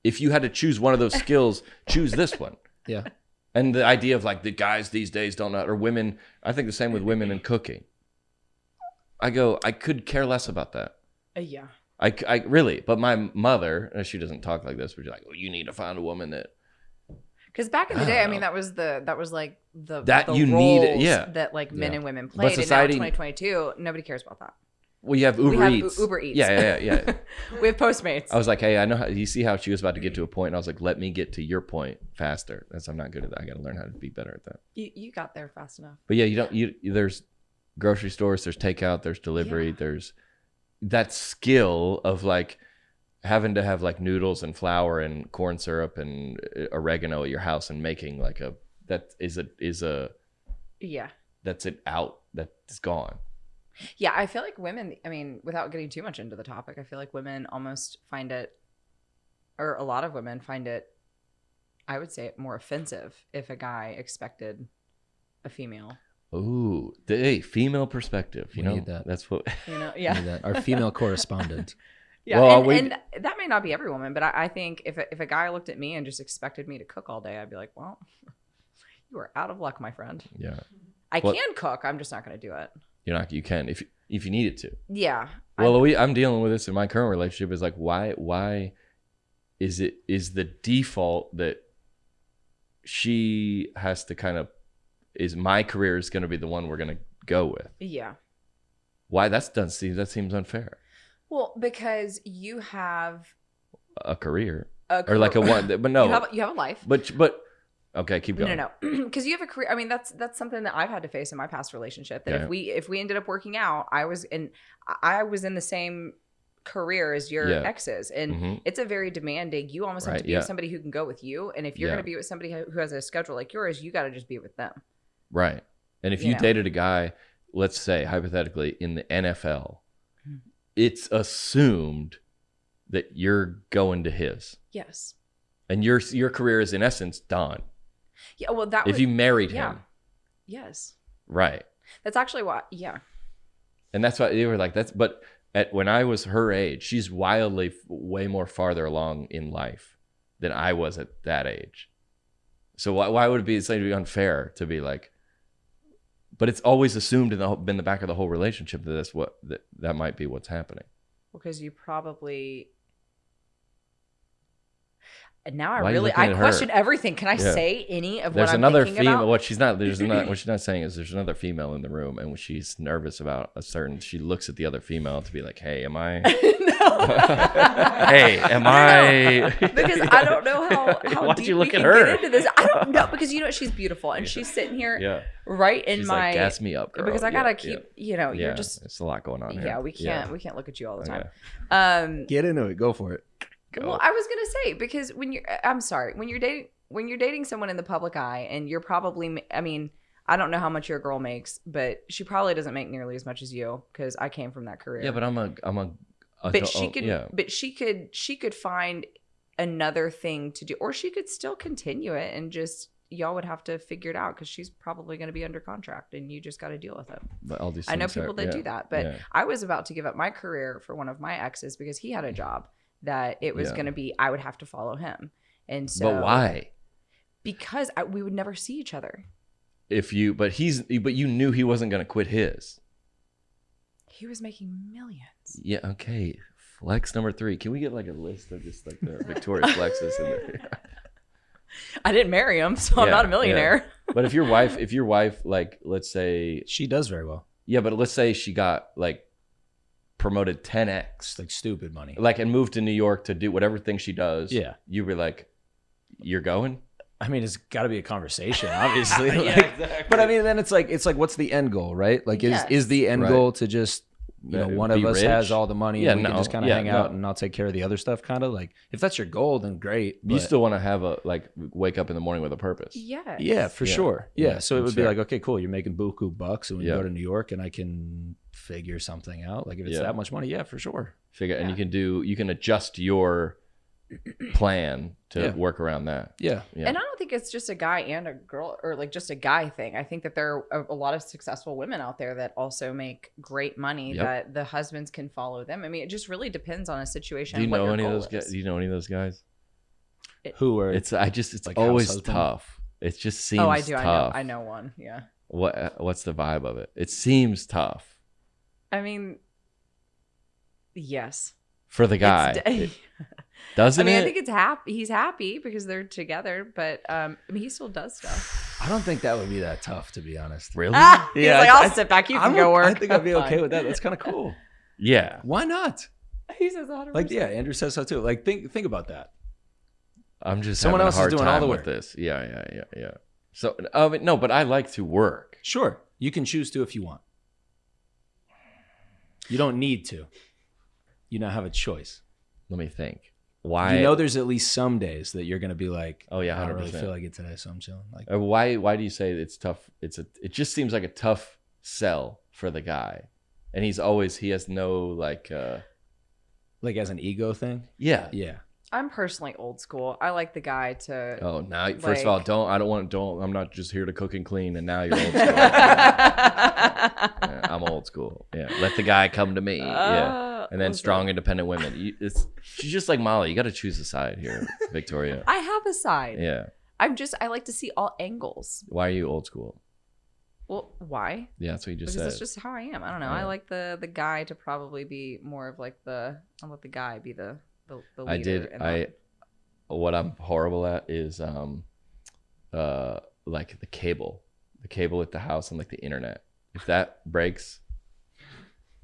If you had to choose one of those skills, choose this one. Yeah. And the idea of like the guys these days don't know, or women, I think the same with women in cooking. I could care less about that. Yeah. I really, but my mother, she doesn't talk like this, but she's like, well, you need to find a woman that. Because back in the day, I mean, that was like the you roles need, that like men and women played. But society, and now 2022, nobody cares about that. Well, you have Uber Eats. Uber Eats. Yeah. We have Postmates. I was like, hey, I know how. You see how she was about to get to a point, and I was like, let me get to your point faster. I'm not good at that. I got to learn how to be better at that. You got there fast enough. But yeah, there's grocery stores, there's takeout, there's delivery, there's that skill of like having to have like noodles and flour and corn syrup and oregano at your house and making like that's gone. Yeah, I feel like women, I mean, without getting too much into the topic, I feel like women almost find it, or a lot of women find it, I would say, more offensive if a guy expected a female. Ooh, hey, female perspective. We need that. That's what. Yeah. We need that. Our female correspondent. Yeah, well, and that may not be every woman, but I think if a guy looked at me and just expected me to cook all day, I'd be like, well, you are out of luck, my friend. Yeah. I can cook. I'm just not going to do it. You can if you needed to. Yeah. Well, I'm dealing with this in my current relationship. Is like why is the default that she has to kind of is my career is going to be the one we're going to go with. Yeah. Why that seems unfair. Well, because you have a career. Or like a one, but no, you have a life. But okay, keep going. No, because you have a career. I mean, that's something that I've had to face in my past relationship. That if we ended up working out, I was in the same career as your exes, and it's a very demanding. You almost have to be with somebody who can go with you, and if you're going to be with somebody who has a schedule like yours, you got to just be with them. Right, and if you dated a guy, let's say hypothetically in the NFL, it's assumed that you're going to his. Yes. And your career is in essence done. Yeah, well, if you married him. Yes. Right. That's actually why. Yeah. And that's why they were like but when I was her age, she's wildly way more farther along in life than I was at that age. So why would it be slightly unfair to be like? But it's always assumed in the back of the whole relationship that that might be what's happening. Because you probably. now I question everything. Can I say any of what I'm thinking about? What she's not saying is there's another female in the room, and when she's nervous about she looks at the other female to be like, hey, am I? Hey, am I? Because I don't know how deep we can get into this. I don't know, because she's beautiful, and she's sitting here right in she's my. Like, gas me up, girl. Because I gotta keep. You're just. It's a lot going on here. Yeah, we can't look at you all the time. Get into it. Go for it. Well, I was gonna say, because when you're dating someone in the public eye, and you're probably, I mean, I don't know how much your girl makes, but she probably doesn't make nearly as much as you, because I came from that career. Yeah, but I'm a but she could find another thing to do, or she could still continue it, and just y'all would have to figure it out, because she's probably going to be under contract, and you just got to deal with it. But all these I know people that do that, but I was about to give up my career for one of my exes because he had a job that it was going to be, I would have to follow him. And so, but why? Because we would never see each other. But you knew he wasn't going to quit his. He was making millions. Yeah. Okay. Flex number 3. Can we get like a list of just like the Victoria flexes in there? I didn't marry him, so I'm not a millionaire. Yeah. But if your wife, like, let's say she does very well. Yeah, but let's say she got like promoted 10x, like stupid money, like, and moved to New York to do whatever thing she does. Yeah, you were like, you're going. I mean, it's got to be a conversation, obviously. Yeah, exactly. But I mean, then it's like, what's the end goal, right? Like, is the end goal to just, one of us has all the money and we can just kind of hang out and I'll take care of the other stuff, kind of like, if that's your goal, then great. You still want to have wake up in the morning with a purpose. Yeah. Yeah, for sure. Yeah. So it would be like, okay, cool. You're making buku bucks, and when you go to New York, and I can figure something out. Like if it's that much money, for sure. And you can adjust your plan to work around that. Yeah. And I don't think it's just a guy and a girl, or like just a guy thing. I think that there are a lot of successful women out there that also make great money that the husbands can follow them. I mean, it just really depends on a situation. Do you know any of those guys? Do you know any of those guys? Who are? It's like always tough. It just seems I do. tough. I know one. Yeah. What's the vibe of it? It seems tough. I mean, yes. For the guy. Doesn't it? I think it's he's happy because they're together, but he still does stuff. I don't think that would be that tough, to be honest. Really? He's like, I'll sit back. You can go work. I think I'd be okay with that. That's kind of cool. Yeah. Why not? He says 100%. Like, Andrew says so too. Like, think about that. I'm just someone else is doing all the work with this. Yeah. So, no, but I like to work. Sure, you can choose to if you want. You don't need to. You now have a choice. Let me think. Why? There's at least some days that you're going to be like, oh yeah, 100%. I don't really feel like it today, so I'm chilling. Like, why do you say it's tough? It just seems like a tough sell for the guy, and he has no like as an ego thing. Yeah. I'm personally old school. I like the guy to. Oh, now first of all, I'm not just here to cook and clean, and now you're old school. Yeah, I'm old school. Yeah, let the guy come to me. And then strong, independent women. She's just like Molly. You got to choose a side here, Victoria. I have a side. Yeah. I like to see all angles. Why are you old school? Well, why? Yeah, that's what you just said. Because that's just how I am. I don't know. Yeah. I like the guy to probably be more of like I'll let the guy be the leader. What I'm horrible at is like the cable at the house and like the internet. If that breaks,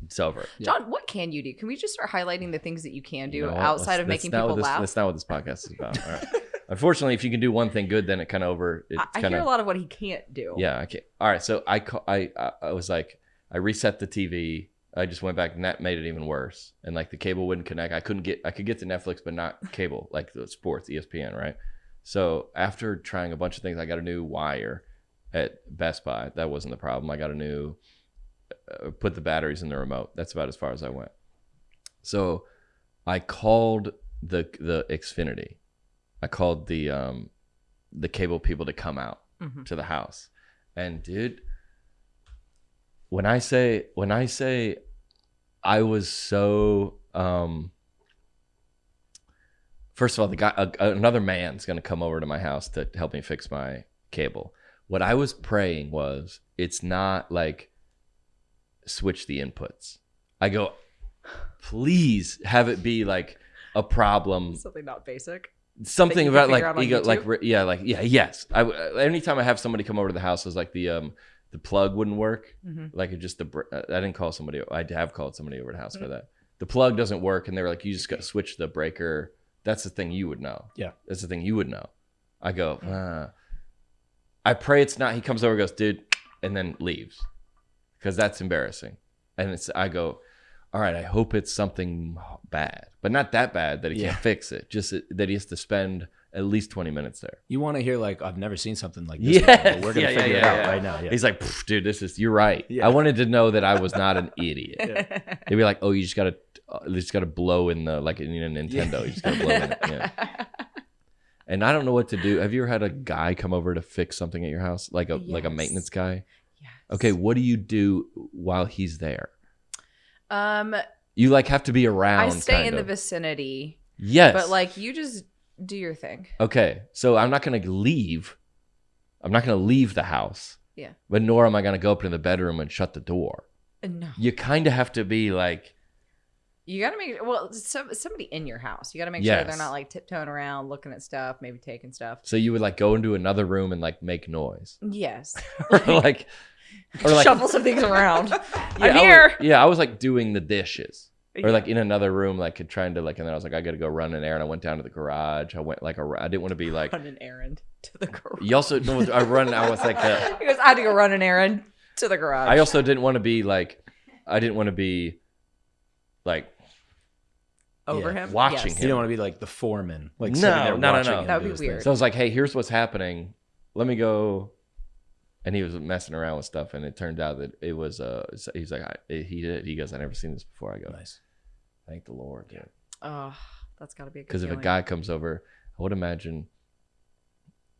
it's over. John, what can you do? Can we just start highlighting the things that you can do outside of making people laugh? That's not what this podcast is about. All right. Unfortunately, if you can do one thing good, then it kind of I hear a lot of what he can't do. Yeah, I can't. All right, so I was like, I reset the TV. I just went back, and that made it even worse. And like the cable wouldn't connect. I could get to Netflix, but not cable, like the sports, ESPN, right? So after trying a bunch of things, I got a new wire at Best Buy. That wasn't the problem. I got a new put the batteries in the remote. That's about as far as I went. So I called the Xfinity. I called the cable people to come out to the house. And dude, when I say I was so first of all, the guy another man's going to come over to my house to help me fix my cable. What I was praying was it's not like switch the inputs. I go, please have it be like a problem. Something not basic. something about like ego, yes. Anytime I have somebody come over to the house, it's like the plug wouldn't work. Like it just I didn't call somebody. I have called somebody over to the house for that. The plug doesn't work, and they were like, you just got to switch the breaker. That's the thing you would know. Yeah, that's the thing you would know. I go. I pray it's not. He comes over, goes, dude, and then leaves, because that's embarrassing. And I go, all right, I hope it's something bad, but not that bad that he can't fix it. Just that he has to spend at least 20 minutes there. You want to hear like, I've never seen something like this. Before. We're going to figure it out right now. Yeah. He's like, dude, you're right. Yeah. I wanted to know that I was not an idiot. They'd be like, oh, you just got to blow in the, like in a Nintendo. You just got to blow in it. Yeah. And I don't know what to do. Have you ever had a guy come over to fix something at your house? Like a maintenance guy? Yes. Okay, what do you do while he's there? You like have to be around. I stay in the vicinity. Yes. But like you just do your thing. Okay. So I'm not gonna leave. I'm not gonna leave the house. Yeah. But nor am I gonna go up into the bedroom and shut the door. No. You kind of have to be like. You got to make somebody in your house. You got to make sure they're not like tiptoeing around, looking at stuff, maybe taking stuff. So you would like go into another room and like make noise. Yes. or like shuffle some things around. I'm here. I was like doing the dishes. Or like in another room, like trying to like, and then I was like, I got to go run an errand. I went down to the garage. I went like, I didn't want to be like. Run an errand to the garage. You also, I was like. He goes, I had to go run an errand to the garage. I also didn't want to be like, over him, watching him. You don't want to be like the foreman, like no. That would be weird. So I was like, hey, here's what's happening. Let me go. And he was messing around with stuff, and it turned out that it was. He's like, he goes, I never seen this before. I go, nice. Thank the Lord. Yeah. Oh, that's got to be a good. Because if a guy comes over, I would imagine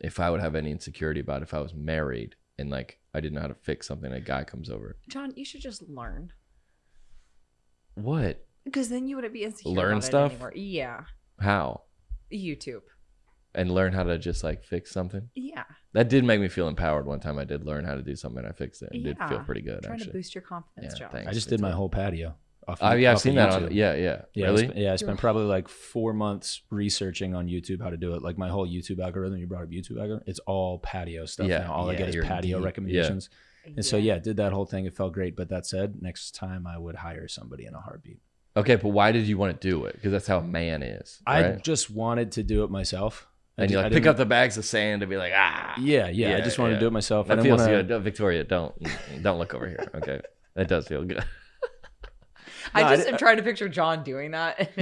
if I would have any insecurity about if I was married and like I didn't know how to fix something, a guy comes over. John, you should just learn. What? Because then you wouldn't be insecure learn about stuff it anymore. Yeah. How? YouTube. And learn how to just like fix something? Yeah. That did make me feel empowered one time. I did learn how to do something and I fixed it. It did feel pretty good, Trying actually. to boost your confidence, John. Thanks. I just did my whole patio. I've seen that on Yeah. Really? I spent probably like 4 months researching on YouTube how to do it. Like my whole YouTube algorithm, you brought up YouTube algorithm, it's all patio stuff now. All I get is patio recommendations. And so did that whole thing. It felt great. But that said, next time I would hire somebody in a heartbeat. Okay, but why did you want to do it? Because that's how a man is. Right? I just wanted to do it myself. And you like pick up the bags of sand and be like, Yeah. I just wanted to do it myself. That feels good. Victoria, don't look over here. Okay, that does feel good. I just am trying to picture John doing that.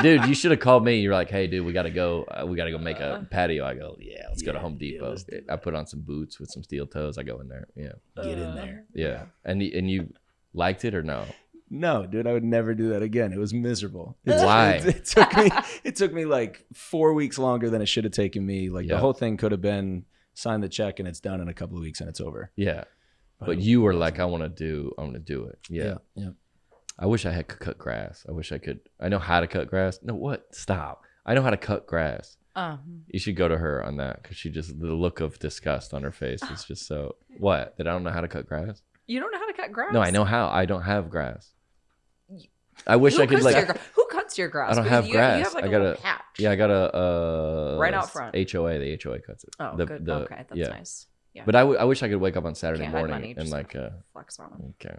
Dude, you should have called me. You're like, hey, dude, we gotta go. We gotta go make a patio. I go, let's go to Home Depot. I put on some boots with some steel toes. I go in there. Yeah, get in there. Yeah, and you liked it or no? No, dude, I would never do that again. It was miserable. Why? It took me like 4 weeks longer than it should have taken me. Like the whole thing could have been sign the check and it's done in a couple of weeks and it's over. Yeah, but you were like, I want to do it. Yeah. I wish I could cut grass. I wish I could. I know how to cut grass. No, what? Stop. I know how to cut grass. You should go to her on that because the look of disgust on her face is just so. What? That I don't know how to cut grass? You don't know how to cut grass? No, I know how. I don't have grass. I wish I could like. Who cuts your grass? I don't have grass. You have like a little patch. Yeah, I got a right out front. HOA. The HOA cuts it. Oh, good. Okay, that's nice. Yeah. But I wish I could wake up on Saturday morning and like flex on them. Okay.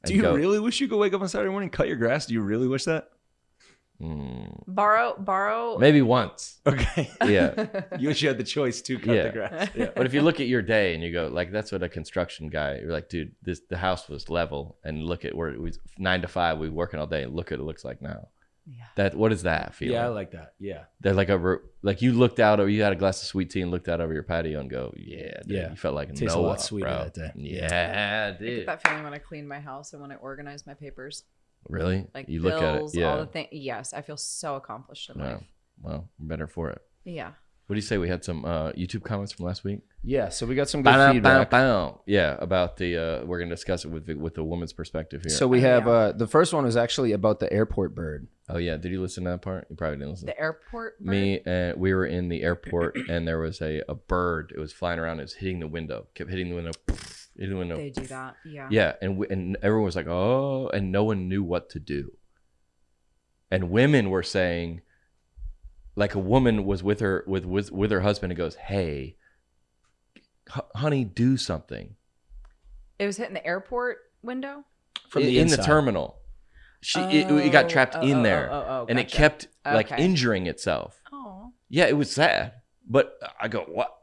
Do you really wish you could wake up on Saturday morning and cut your grass? Do you really wish that? Borrow. Maybe once. Okay. Yeah. You wish you had the choice to cut the grass. Yeah. But if you look at your day and you go like, that's what a construction guy. You're like, dude, the house was level, and look at where it was 9 to 5. We working all day, and look at what it looks like now. Yeah. What does that feel? Yeah, I like that. Yeah. They're like you looked out, or you had a glass of sweet tea and looked out over your patio and go, dude, you felt like Tastes Noah, a lot sweeter bro. that day. Yeah, dude. I get that feeling when I clean my house and when I organize my papers. Really? Like you bills, look at it, yeah. all the things. Yes, I feel so accomplished in life. Well, better for it. Yeah. What do you say? We had some YouTube comments from last week. Yeah, so we got some good feedback. Yeah, about the we're gonna discuss it with the woman's perspective here. So we have the first one was actually about the airport bird. Oh yeah, did you listen to that part? You probably didn't listen. The airport bird? Me and we were in the airport and there was a bird. It was flying around. It was hitting the window. Kept hitting the window. Hitting the window. They do that. Yeah. Yeah, and everyone was like, oh, and no one knew what to do. And women were saying, like a woman was with her with her husband and goes, "Hey, honey, do something." It was hitting the airport window from the in the terminal. It got trapped in there, and it kept like injuring itself. Oh, yeah, it was sad. But I go, what?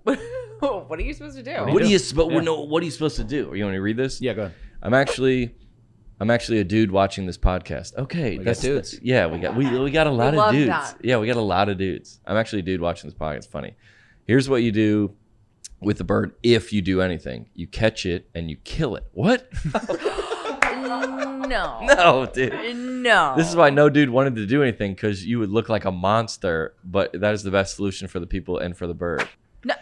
What are you supposed to do? What are you supposed to do? You want to read this? Yeah, go ahead. I'm actually a dude watching this podcast. Okay, that's dudes. We got a lot of dudes. That. Yeah, we got a lot of dudes. I'm actually a dude watching this podcast. It's funny. Here's what you do with the bird if you do anything. You catch it and you kill it. What? No, dude. No. This is why no dude wanted to do anything, because you would look like a monster, but that is the best solution for the people and for the bird. No.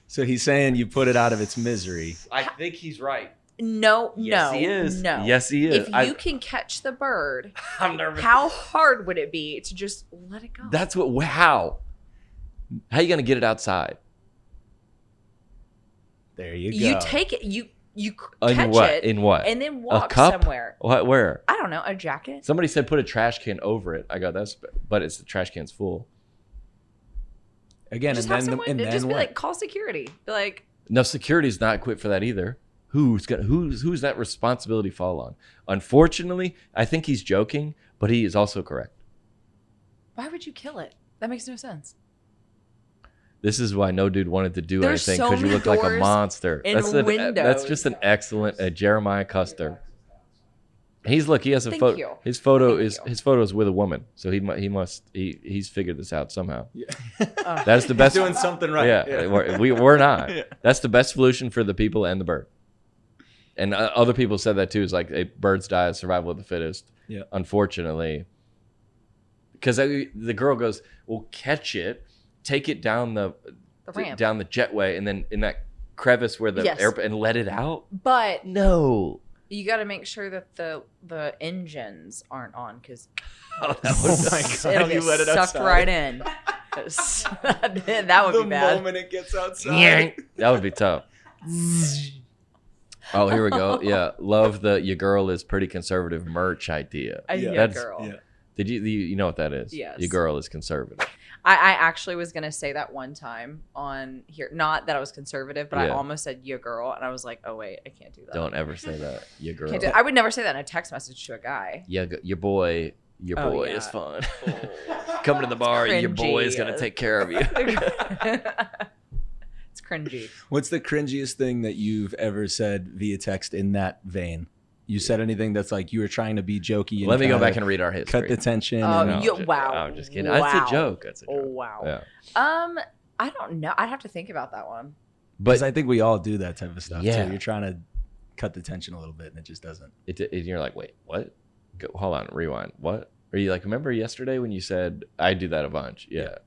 So he's saying you put it out of its misery. I think he's right. No, yes, he is. No. Yes, he is. If you can catch the bird, I'm nervous. How hard would it be to just let it go? That's what. How are you gonna get it outside? There you go. You take it. You catch it. In what? And then walk a cup? somewhere. What? Where? I don't know. A jacket? Somebody said put a trash can over it. I go, but it's the trash can's full. Again, just and have then someone just be like, call security. Be like, no, security's not equipped for that either. Who's that responsibility fall on? Unfortunately, I think he's joking, but he is also correct. Why would you kill it? That makes no sense. This is why no dude wanted to do There's anything, so because you many look like a doors monster. and That's just an excellent Jeremiah Custer. He has a Thank photo. you. His photo is with a woman, so he's figured this out somehow. Yeah. That's the best. He's doing something right. Yeah. We're not. Yeah. That's the best solution for the people and the bird. And other people said that too. Is like, birds die, survival of the fittest. Yeah. Unfortunately, because the girl goes, "Well, catch it, take it down the ramp, down the jetway, and then in that crevice where the airplane, and let it out." But no, you got to make sure that the engines aren't on, because my God, it'll get sucked right in. That would be bad. The moment it gets outside, that would be tough. Oh, here we go. Yeah, love the "your girl is pretty conservative" merch idea. Girl. Yeah. Did you know what that is? Yes. Your girl is conservative. I actually was gonna say that one time on here. Not that I was conservative, but I almost said "your girl," and I was like, "Oh wait, I can't do that." Don't ever say that. Your girl. I would never say that in a text message to a guy. Yeah, your boy is fun. Come to the bar, your boy is gonna take care of you. It's cringy. What's the cringiest thing that you've ever said via text in that vein? You said anything that's like you were trying to be jokey? And let me go back and read our history. Cut the tension. Wow. I'm just kidding. Wow. That's a joke. That's a joke. Oh wow. Yeah. I don't know. I'd have to think about that one. Because I think we all do that type of stuff. Yeah. Too. You're trying to cut the tension a little bit, and it just doesn't. And you're like, wait, what? Hold on, rewind. What? Are you like, remember yesterday when you said, I do that a bunch? Yeah.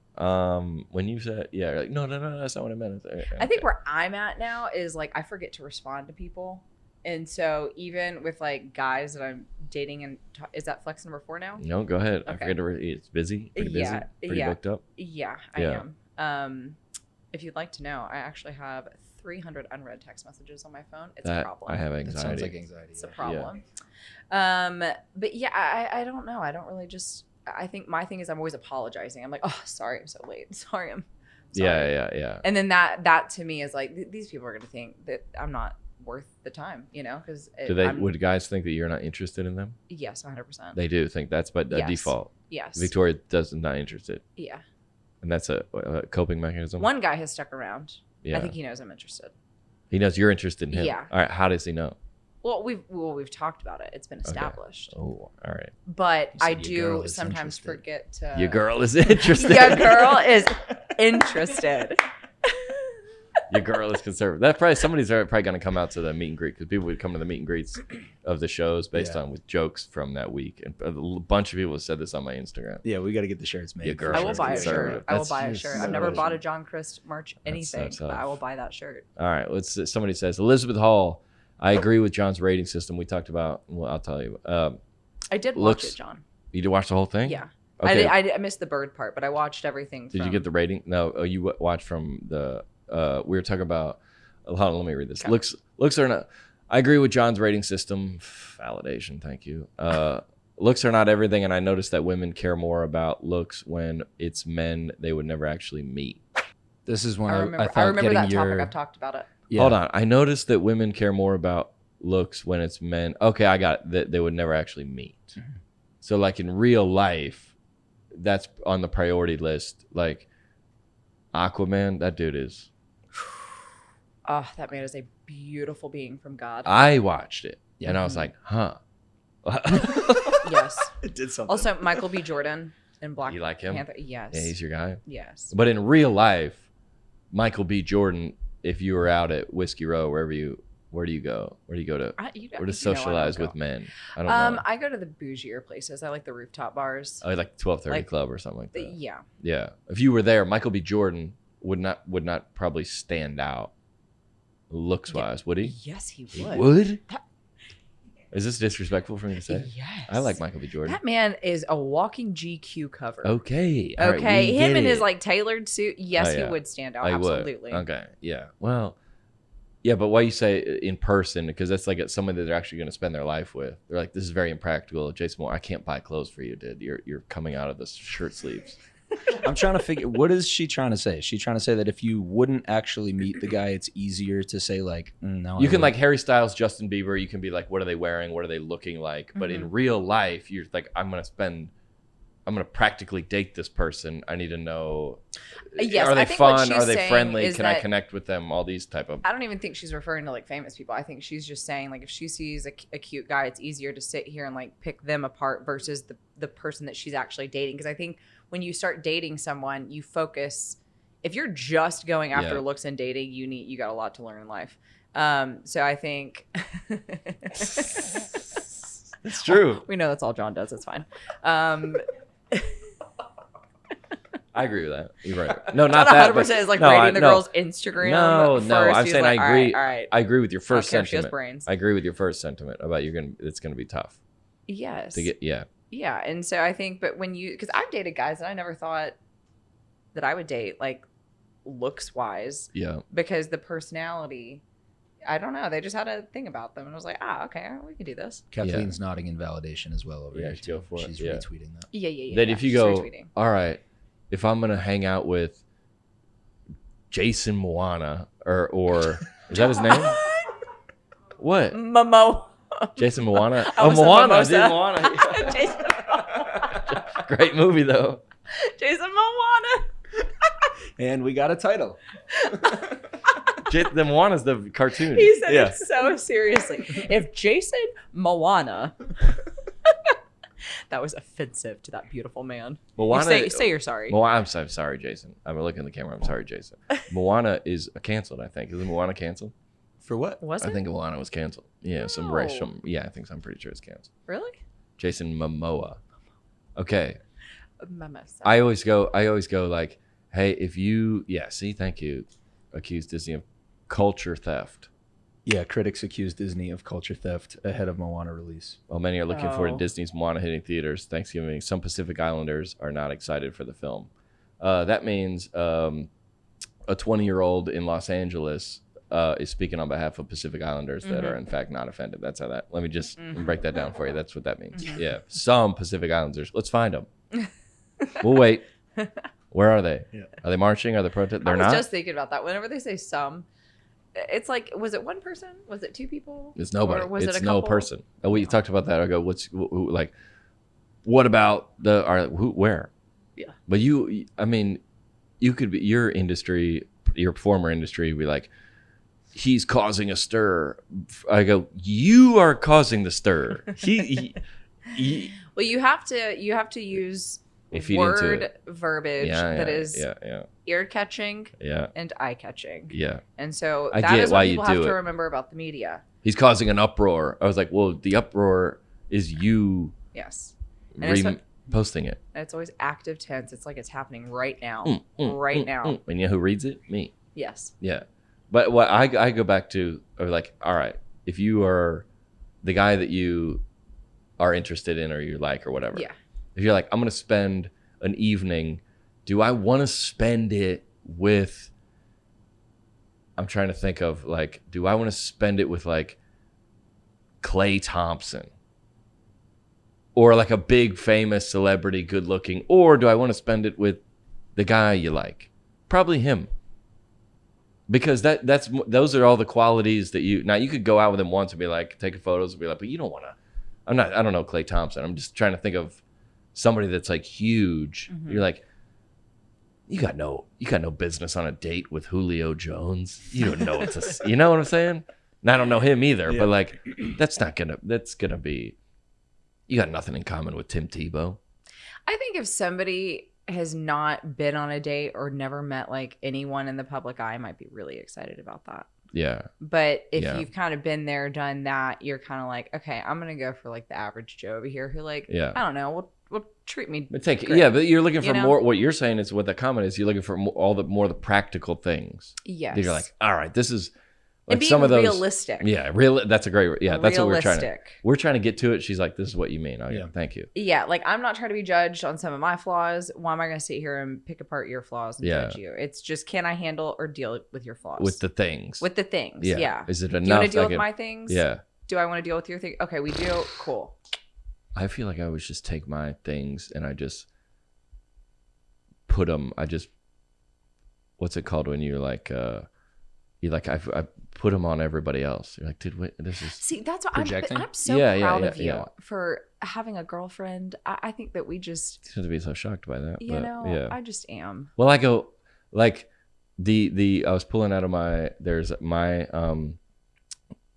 When you said, you're like, no, that's not what I meant. Okay. I think where I'm at now is like I forget to respond to people. And so even with like guys that I'm dating, and is that flex number 4 now? No, go ahead. Okay. I forget to it's busy. Pretty busy. Pretty booked up. Yeah, I am. If you'd like to know, I actually have 300 unread text messages on my phone. It's a problem. I have anxiety. That sounds like anxiety. It's a problem. Yeah. But yeah, I don't know. I don't really I think my thing is I'm always apologizing. I'm like, oh, sorry, I'm so late. Sorry, I'm sorry. Yeah. And then that to me is like, these people are going to think that I'm not worth the time, because would guys think that you're not interested in them? Yes, 100%. They do think that's by default. Yes. Victoria not interested. Yeah. And that's a coping mechanism. One guy has stuck around. Yeah. I think he knows I'm interested. He knows you're interested in him. Yeah. All right. How does he know? Well, we've talked about it. It's been established. Okay. Oh, all right. But I do sometimes forget to. Your girl is interested. Your girl is interested. Your girl is conservative. Somebody's probably going to come out to the meet and greet, because people would come to the meet and greets of the shows based on with jokes from that week. And a bunch of people have said this on my Instagram. Yeah, we got to get the shirts made. Your girl I will buy a shirt. I've never so bought a John Crist merch anything, but I will buy that shirt. All right. Somebody says, Elizabeth Hall, I agree with John's rating system. We talked about, well, I'll tell you. I did watch it, John. You did watch the whole thing? Yeah. Okay. I missed the bird part, but I watched everything. Did you get the rating? No, you watched from the, we were talking about, hold on, let me read this. Okay. Looks are not, I agree with John's rating system. Validation, thank you. looks are not everything, and I noticed that women care more about looks when it's men they would never actually meet. This is when I remember that topic. I've talked about it. Yeah. Hold on. I noticed that women care more about looks when it's men. Okay, I got it. That they would never actually meet. Mm-hmm. So like in real life, that's on the priority list. Like Aquaman, that dude is. Oh, that man is a beautiful being from God. I watched it and I was like, huh. Yes. It did something. Also, Michael B. Jordan in Black You like him? Panther. Yes. Yeah, he's your guy. Yes. But in real life, Michael B. Jordan, if you were out at Whiskey Row, where do you go? Where do you go to? Where to socialize with men? I don't know. I go to the bougier places. I like the rooftop bars. Oh, like 1230 Club or something like that. Yeah. Yeah. If you were there, Michael B. Jordan would not probably stand out looks wise, would he? Yes, he would. He would? Is this disrespectful for me to say? Yes. I like Michael B. Jordan. That man is a walking GQ cover. Okay. All okay. Right, him in his like tailored suit. Yes, he would stand out. Absolutely. Would. Okay. Yeah. Well, yeah, but why you say in person? Because that's like somebody that they're actually going to spend their life with. They're like, this is very impractical. Jason Moore, I can't buy clothes for you, dude. You're coming out of the shirt sleeves. I'm trying to figure, what is she trying to say? Is she trying to say that if you wouldn't actually meet the guy, it's easier to say like, no. You can like Harry Styles, Justin Bieber. You can be like, what are they wearing? What are they looking like? Mm-hmm. But in real life, you're like, I'm going to practically date this person. I need to know, yes, are they fun? Are they friendly? Can I connect with them? All these type of. I don't even think she's referring to like famous people. I think she's just saying like if she sees a cute guy, it's easier to sit here and like pick them apart versus the person that she's actually dating. Because I think when you start dating someone, you focus. If you're just going after looks and dating, you got a lot to learn in life. So I think it's true. We know that's all John does. It's fine. I agree with that. You're right. No, not that. 100% is like rating the girl's Instagram. No. I'm saying like, I agree. All right. I agree with your first sentiment. She has sentiment. I agree with your first sentiment about it's gonna be tough. Yes. To get Yeah, and so I think, but because I've dated guys that I never thought that I would date, like looks wise. Yeah. Because the personality, I don't know, they just had a thing about them, and I was like, okay, we can do this. Kathleen's nodding in validation as well over here. Go for it. She's retweeting that. Yeah. Then if you go, all right, if I'm gonna hang out with Jason Moana or is that his name? What? Momo. Jason Moana. Moana. Dude, Moana. Jason. Great movie though. Jason Moana. And we got a title. The Moana's the cartoon. He said it so seriously. If Jason Moana. That was offensive to that beautiful man. Moana, say you're sorry. I'm sorry, Jason. I'm looking at the camera. I'm sorry, Jason. Moana is canceled, I think. Isn't Moana canceled? For what? Was it? I think Moana was canceled. Yeah, some racial. Yeah, I'm pretty sure it's canceled. Really? Jason Momoa. Okay. Mama. I always go like, hey, if you, thank you, accuse Disney of culture theft. Yeah, critics accuse Disney of culture theft ahead of Moana release. While many are looking forward to Disney's Moana hitting theaters Thanksgiving, some Pacific Islanders are not excited for the film. That means a 20-year-old in Los Angeles is speaking on behalf of Pacific Islanders that are in fact not offended. That's how that. Let me just break that down for you. That's what that means. Mm-hmm. Yeah, some Pacific Islanders. Let's find them. We'll wait. Where are they? Yeah. Are they marching? Are they protesting? They're not. I was just thinking about that. Whenever they say some, it's like, was it one person? Was it two people? It's nobody. Or was it's it a no couple? person. Oh, we talked about that. I go, what about where? Yeah. But you could be your industry, your former industry would be like, he's causing a stir. I go, you are causing the stir. Well, you have to use word verbiage that is ear catching and eye catching. Yeah. And so I that get is why what you people do have to it. remember about the media. He's causing an uproar. I was like, well, the uproar is you. Yes. Posting it. And it's always active tense. It's like it's happening right now. Right now. And you know who reads it? Me. Yes. Yeah. But what I go back to, or like, all right, if you are the guy that you are interested in or you like or whatever. Yeah. If you're like, I'm going to spend an evening, do I want to spend it with, I'm trying to think of like, do I want to spend it with like Klay Thompson? or like a big famous celebrity, good looking, or do I want to spend it with the guy you like? Probably him. Because those are all the qualities that you could go out with him once and be like, taking photos and be like, but you don't want to. I don't know Klay Thompson. I'm just trying to think of somebody that's like huge. Mm-hmm. You're like, you got no business on a date with Julio Jones. You don't know you know what I'm saying? And I don't know him either, but like, that's gonna be, you got nothing in common with Tim Tebow. I think if somebody has not been on a date or never met like anyone in the public eye, I might be really excited about that. Yeah. But if you've kind of been there, done that, you're kind of like, okay, I'm going to go for like the average Joe over here who like, I don't know, will treat me. But but you're looking for more. What you're saying is what the comment is. You're looking for more the practical things. Yes. You're like, all right, this is like some of those realistic. Yeah, that's a great. Yeah, that's what we're trying to get to it. She's like, this is what you mean. Oh, yeah, thank you. Yeah, like I'm not trying to be judged on some of my flaws. Why am I going to sit here and pick apart your flaws and judge you? It's just, can I handle or deal with your flaws? With the things. Yeah. Is it enough? Do you want to deal with my things? Yeah. Do I want to deal with your thing? Okay, we do. Cool. I feel like I would just take my things and I just put them. What's it called when you're like, I put them on everybody else. You're like, dude, wait, this is. See, that's what projecting. I'm so proud of you for having a girlfriend. I think that we just. You have to be so shocked by that. I just am. Well, I go like I was pulling out of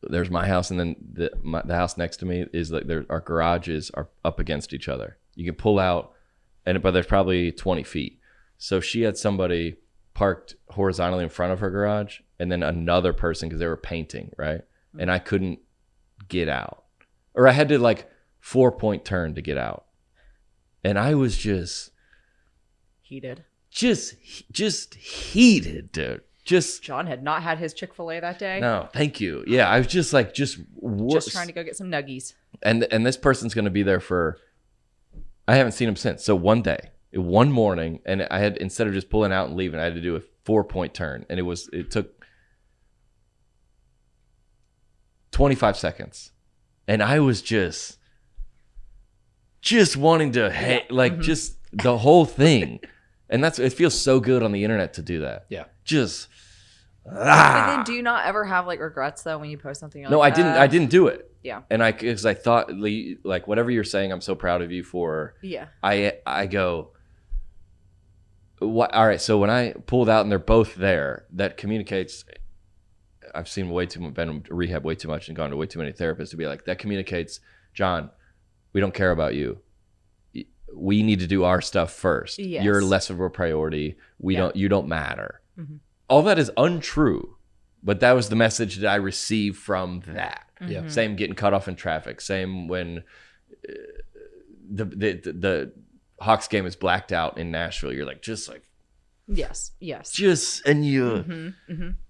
there's my house, and then the house next to me is like our garages are up against each other. You can pull out, but there's probably 20 feet. So she had somebody parked horizontally in front of her garage, and then another person because they were painting, right? Mm-hmm. And I couldn't get out, or I had to like 4-point turn to get out, and I was just heated, just heated, dude. John had not had his Chick-fil-A that day. No, thank you. Yeah, I was just trying to go get some nuggies. And this person's gonna be there I haven't seen him since. So one morning, and I had, instead of just pulling out and leaving, I had to do a 4-point turn, and it took 25 seconds, and I was just wanting to just the whole thing, and it feels so good on the internet to do that. Yeah, just. And then do you not ever have like regrets though when you post something? No, I didn't. I didn't do it. Yeah. And because I thought like whatever you're saying, I'm so proud of you for. Yeah. I go. What? All right. So when I pulled out and they're both there, that communicates. I've seen been in rehab way too much and gone to way too many therapists to be like, that communicates, John, we don't care about you. We need to do our stuff first. Yes. You're less of a priority. You don't matter. Mm-hmm. All that is untrue, but that was the message that I received from that. Mm-hmm. Yeah. Same getting cut off in traffic. Same when the Hawks game is blacked out in Nashville. You're like, just like, yes, and you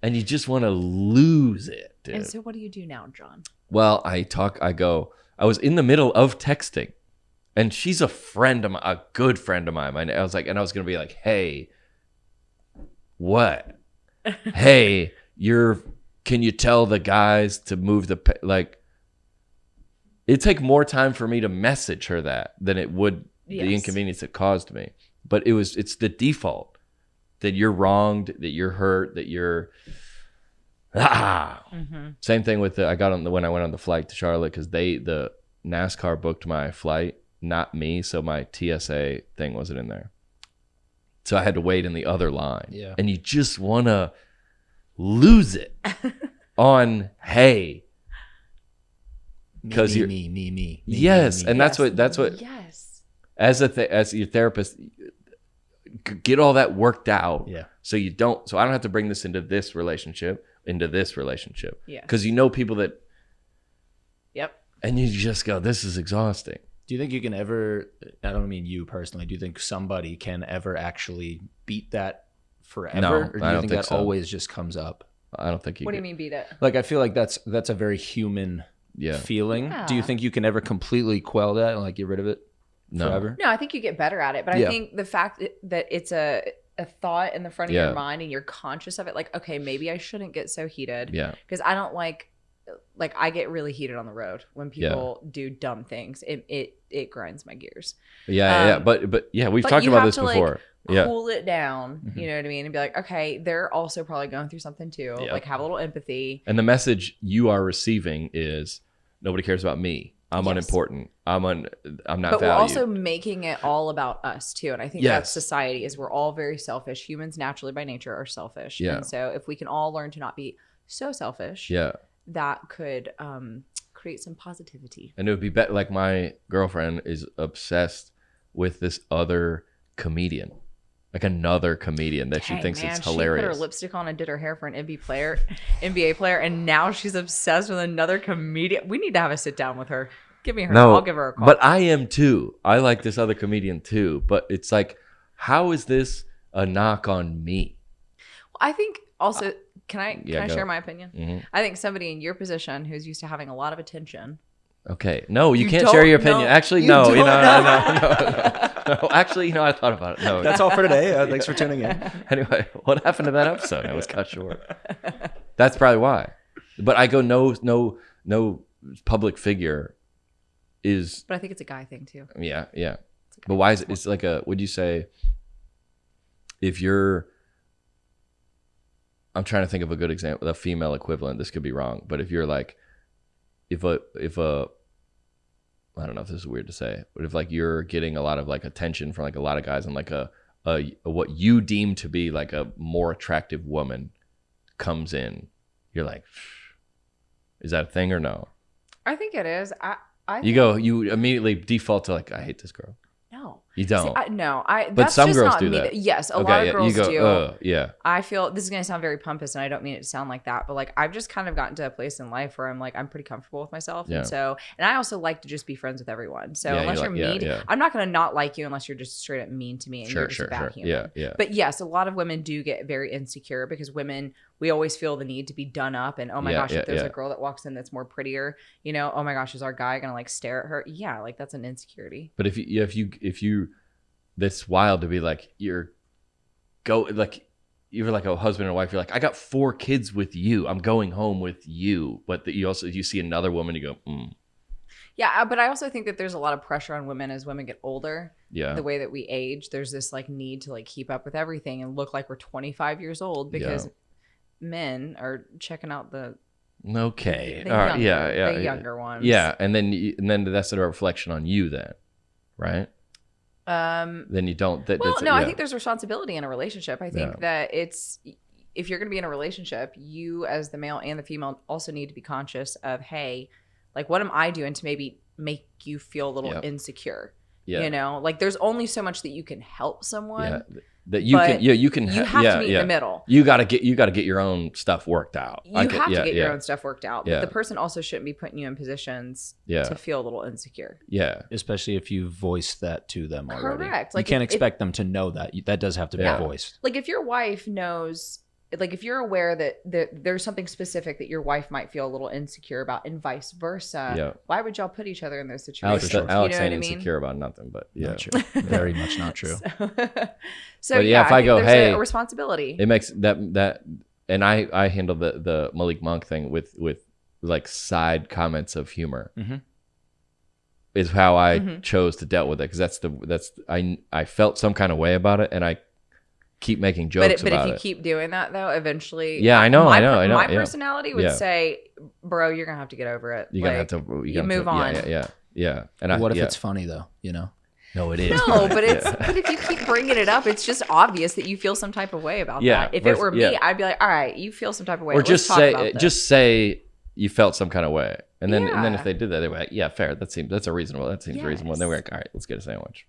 just want to lose it, dude. And so what do you do now, John? Well, I was in the middle of texting, and she's a good friend of mine. I was going to be like, hey, what? Hey, can you tell the guys to move it'd take more time for me to message her that than it would the inconvenience it caused me. But it's the default that you're wronged, that you're hurt, that you're Same thing with when I went on the flight to Charlotte, because the NASCAR booked my flight, not me, so my TSA thing wasn't in there. So I had to wait in the other line. Yeah. And you just want to lose it on, hey. Because me. Yes. And that's what, yes. As your therapist, get all that worked out. Yeah. So I don't have to bring this into this relationship. Yeah. Because people that. Yep. And you just go, this is exhausting. Do you think you can ever, I don't mean you personally, do you think somebody can ever actually beat that forever? No, or do you think that so. Always just comes up? I don't think you What do you mean beat it? Like, I feel like that's a very human feeling. Yeah. Do you think you can ever completely quell that and like get rid of it forever? No, I think you get better at it. But I think the fact that it's a thought in the front of your mind and you're conscious of it, like, okay, maybe I shouldn't get so heated. Yeah. Because I don't like like I get really heated on the road when people do dumb things. It grinds my gears. Yeah. But yeah, we've talked about this before. Cool it down, you know what I mean? And be like, okay, they're also probably going through something too. Like have a little empathy. And the message you are receiving is nobody cares about me. I'm unimportant. I'm not But valued. we're also making it all about us too. And I think that's society is we're all very selfish. Humans naturally by nature are selfish. Yeah. And so if we can all learn to not be so selfish, that could create some positivity. And it would be better. Like my girlfriend is obsessed with this other comedian. Like another comedian that she thinks it's hilarious. She put her lipstick on and did her hair for an NBA player, and now she's obsessed with another comedian. We need to have a sit down with her. Give me her. No, I'll give her a call. But I am too. I like this other comedian too. But it's like, how is this a knock on me? I think also, can I share my opinion? Mm-hmm. I think somebody in your position who's used to having a lot of attention. Okay. No, you can't share your opinion. Actually, no. No. Actually, I thought about it. No. That's all for today. Thanks for tuning in. Anyway, what happened to that episode? I was cut short. That's probably why. But I go, no public figure is. But I think it's a guy thing too. Yeah. But why is it? It's like would you say, if you're. I'm trying to think of a good example, a female equivalent. This could be wrong, but if you're like, if a I don't know if this is weird to say, but if like you're getting a lot of like attention from like a lot of guys and like a what you deem to be like a more attractive woman comes in, you're like, is that a thing or no? I think it is. You immediately default to like, I hate this girl. No. You don't. But some just girls not do me. that. Yes, a lot of girls do. Yeah. I feel this is going to sound very pompous, and I don't mean it to sound like that, but like I've just kind of gotten to a place in life where I'm like I'm pretty comfortable with myself, and I also like to just be friends with everyone. So unless you're mean, I'm not going to not like you unless you're just straight up mean to me and you're just a bad human. Yeah. But yes, a lot of women do get very insecure because women, we always feel the need to be done up, and oh my gosh, if there's a girl that walks in that's more prettier, oh my gosh, is our guy going to like stare at her? Yeah, like that's an insecurity. But if you that's wild to be like you're like a husband and wife. You're like, I got 4 kids with you. I'm going home with you. But you see another woman, you go, Yeah, but I also think that there's a lot of pressure on women as women get older. Yeah, the way that we age, there's this like need to like keep up with everything and look like we're 25 years old because men are checking out the younger ones. Yeah, and then that's a reflection on you then, right? Then you don't. I think there's responsibility in a relationship. I think that if you're going to be in a relationship, you as the male and the female also need to be conscious of, hey, like what am I doing to maybe make you feel a little insecure? Yeah. Like there's only so much that you can help someone. Yeah. That you can. You have to meet in the middle. You got to get your own stuff worked out. You have to get your own stuff worked out. But the person also shouldn't be putting you in positions to feel a little insecure. Yeah. Especially if you voiced that to them already. Correct. Like you can't expect them to know that. That does have to be voiced. Like if your wife knows, like if you're aware that there's something specific that your wife might feel a little insecure about and vice versa, why would y'all put each other in those situations? Alex ain't insecure about nothing, but not true. Very much not true. So if I go, hey, a responsibility. It makes that, and I handle the Malik Monk thing with like side comments of humor. Mm-hmm. Is how I chose to deal with it, because I felt some kind of way about it, and I keep making jokes about it. But if you keep doing that though, eventually, I know. My personality would say, bro, you're gonna have to get over it. You're gonna have to move on. Yeah. And what if it's funny though? No, it is. No, but but if you keep bringing it up, it's just obvious that you feel some type of way about that. If it were me, I'd be like, all right, you feel some type of way. Or just say you felt some kind of way, and then if they did that, they were like, yeah, fair. That seems reasonable. And then we're like, all right, let's get a sandwich.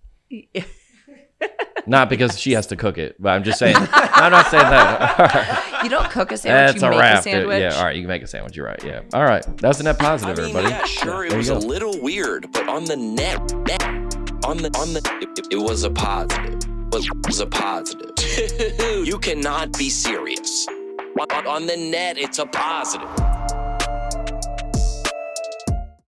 Not because she has to cook it, but I'm just saying. I'm not saying that. You don't cook a sandwich. You make a sandwich. Yeah, all right, you can make a sandwich. You're right. Yeah. All right. That's a net positive, everybody. Yeah, sure. It was a little weird, but on the net, it was a positive. It was a positive. You cannot be serious. On the net, it's a positive.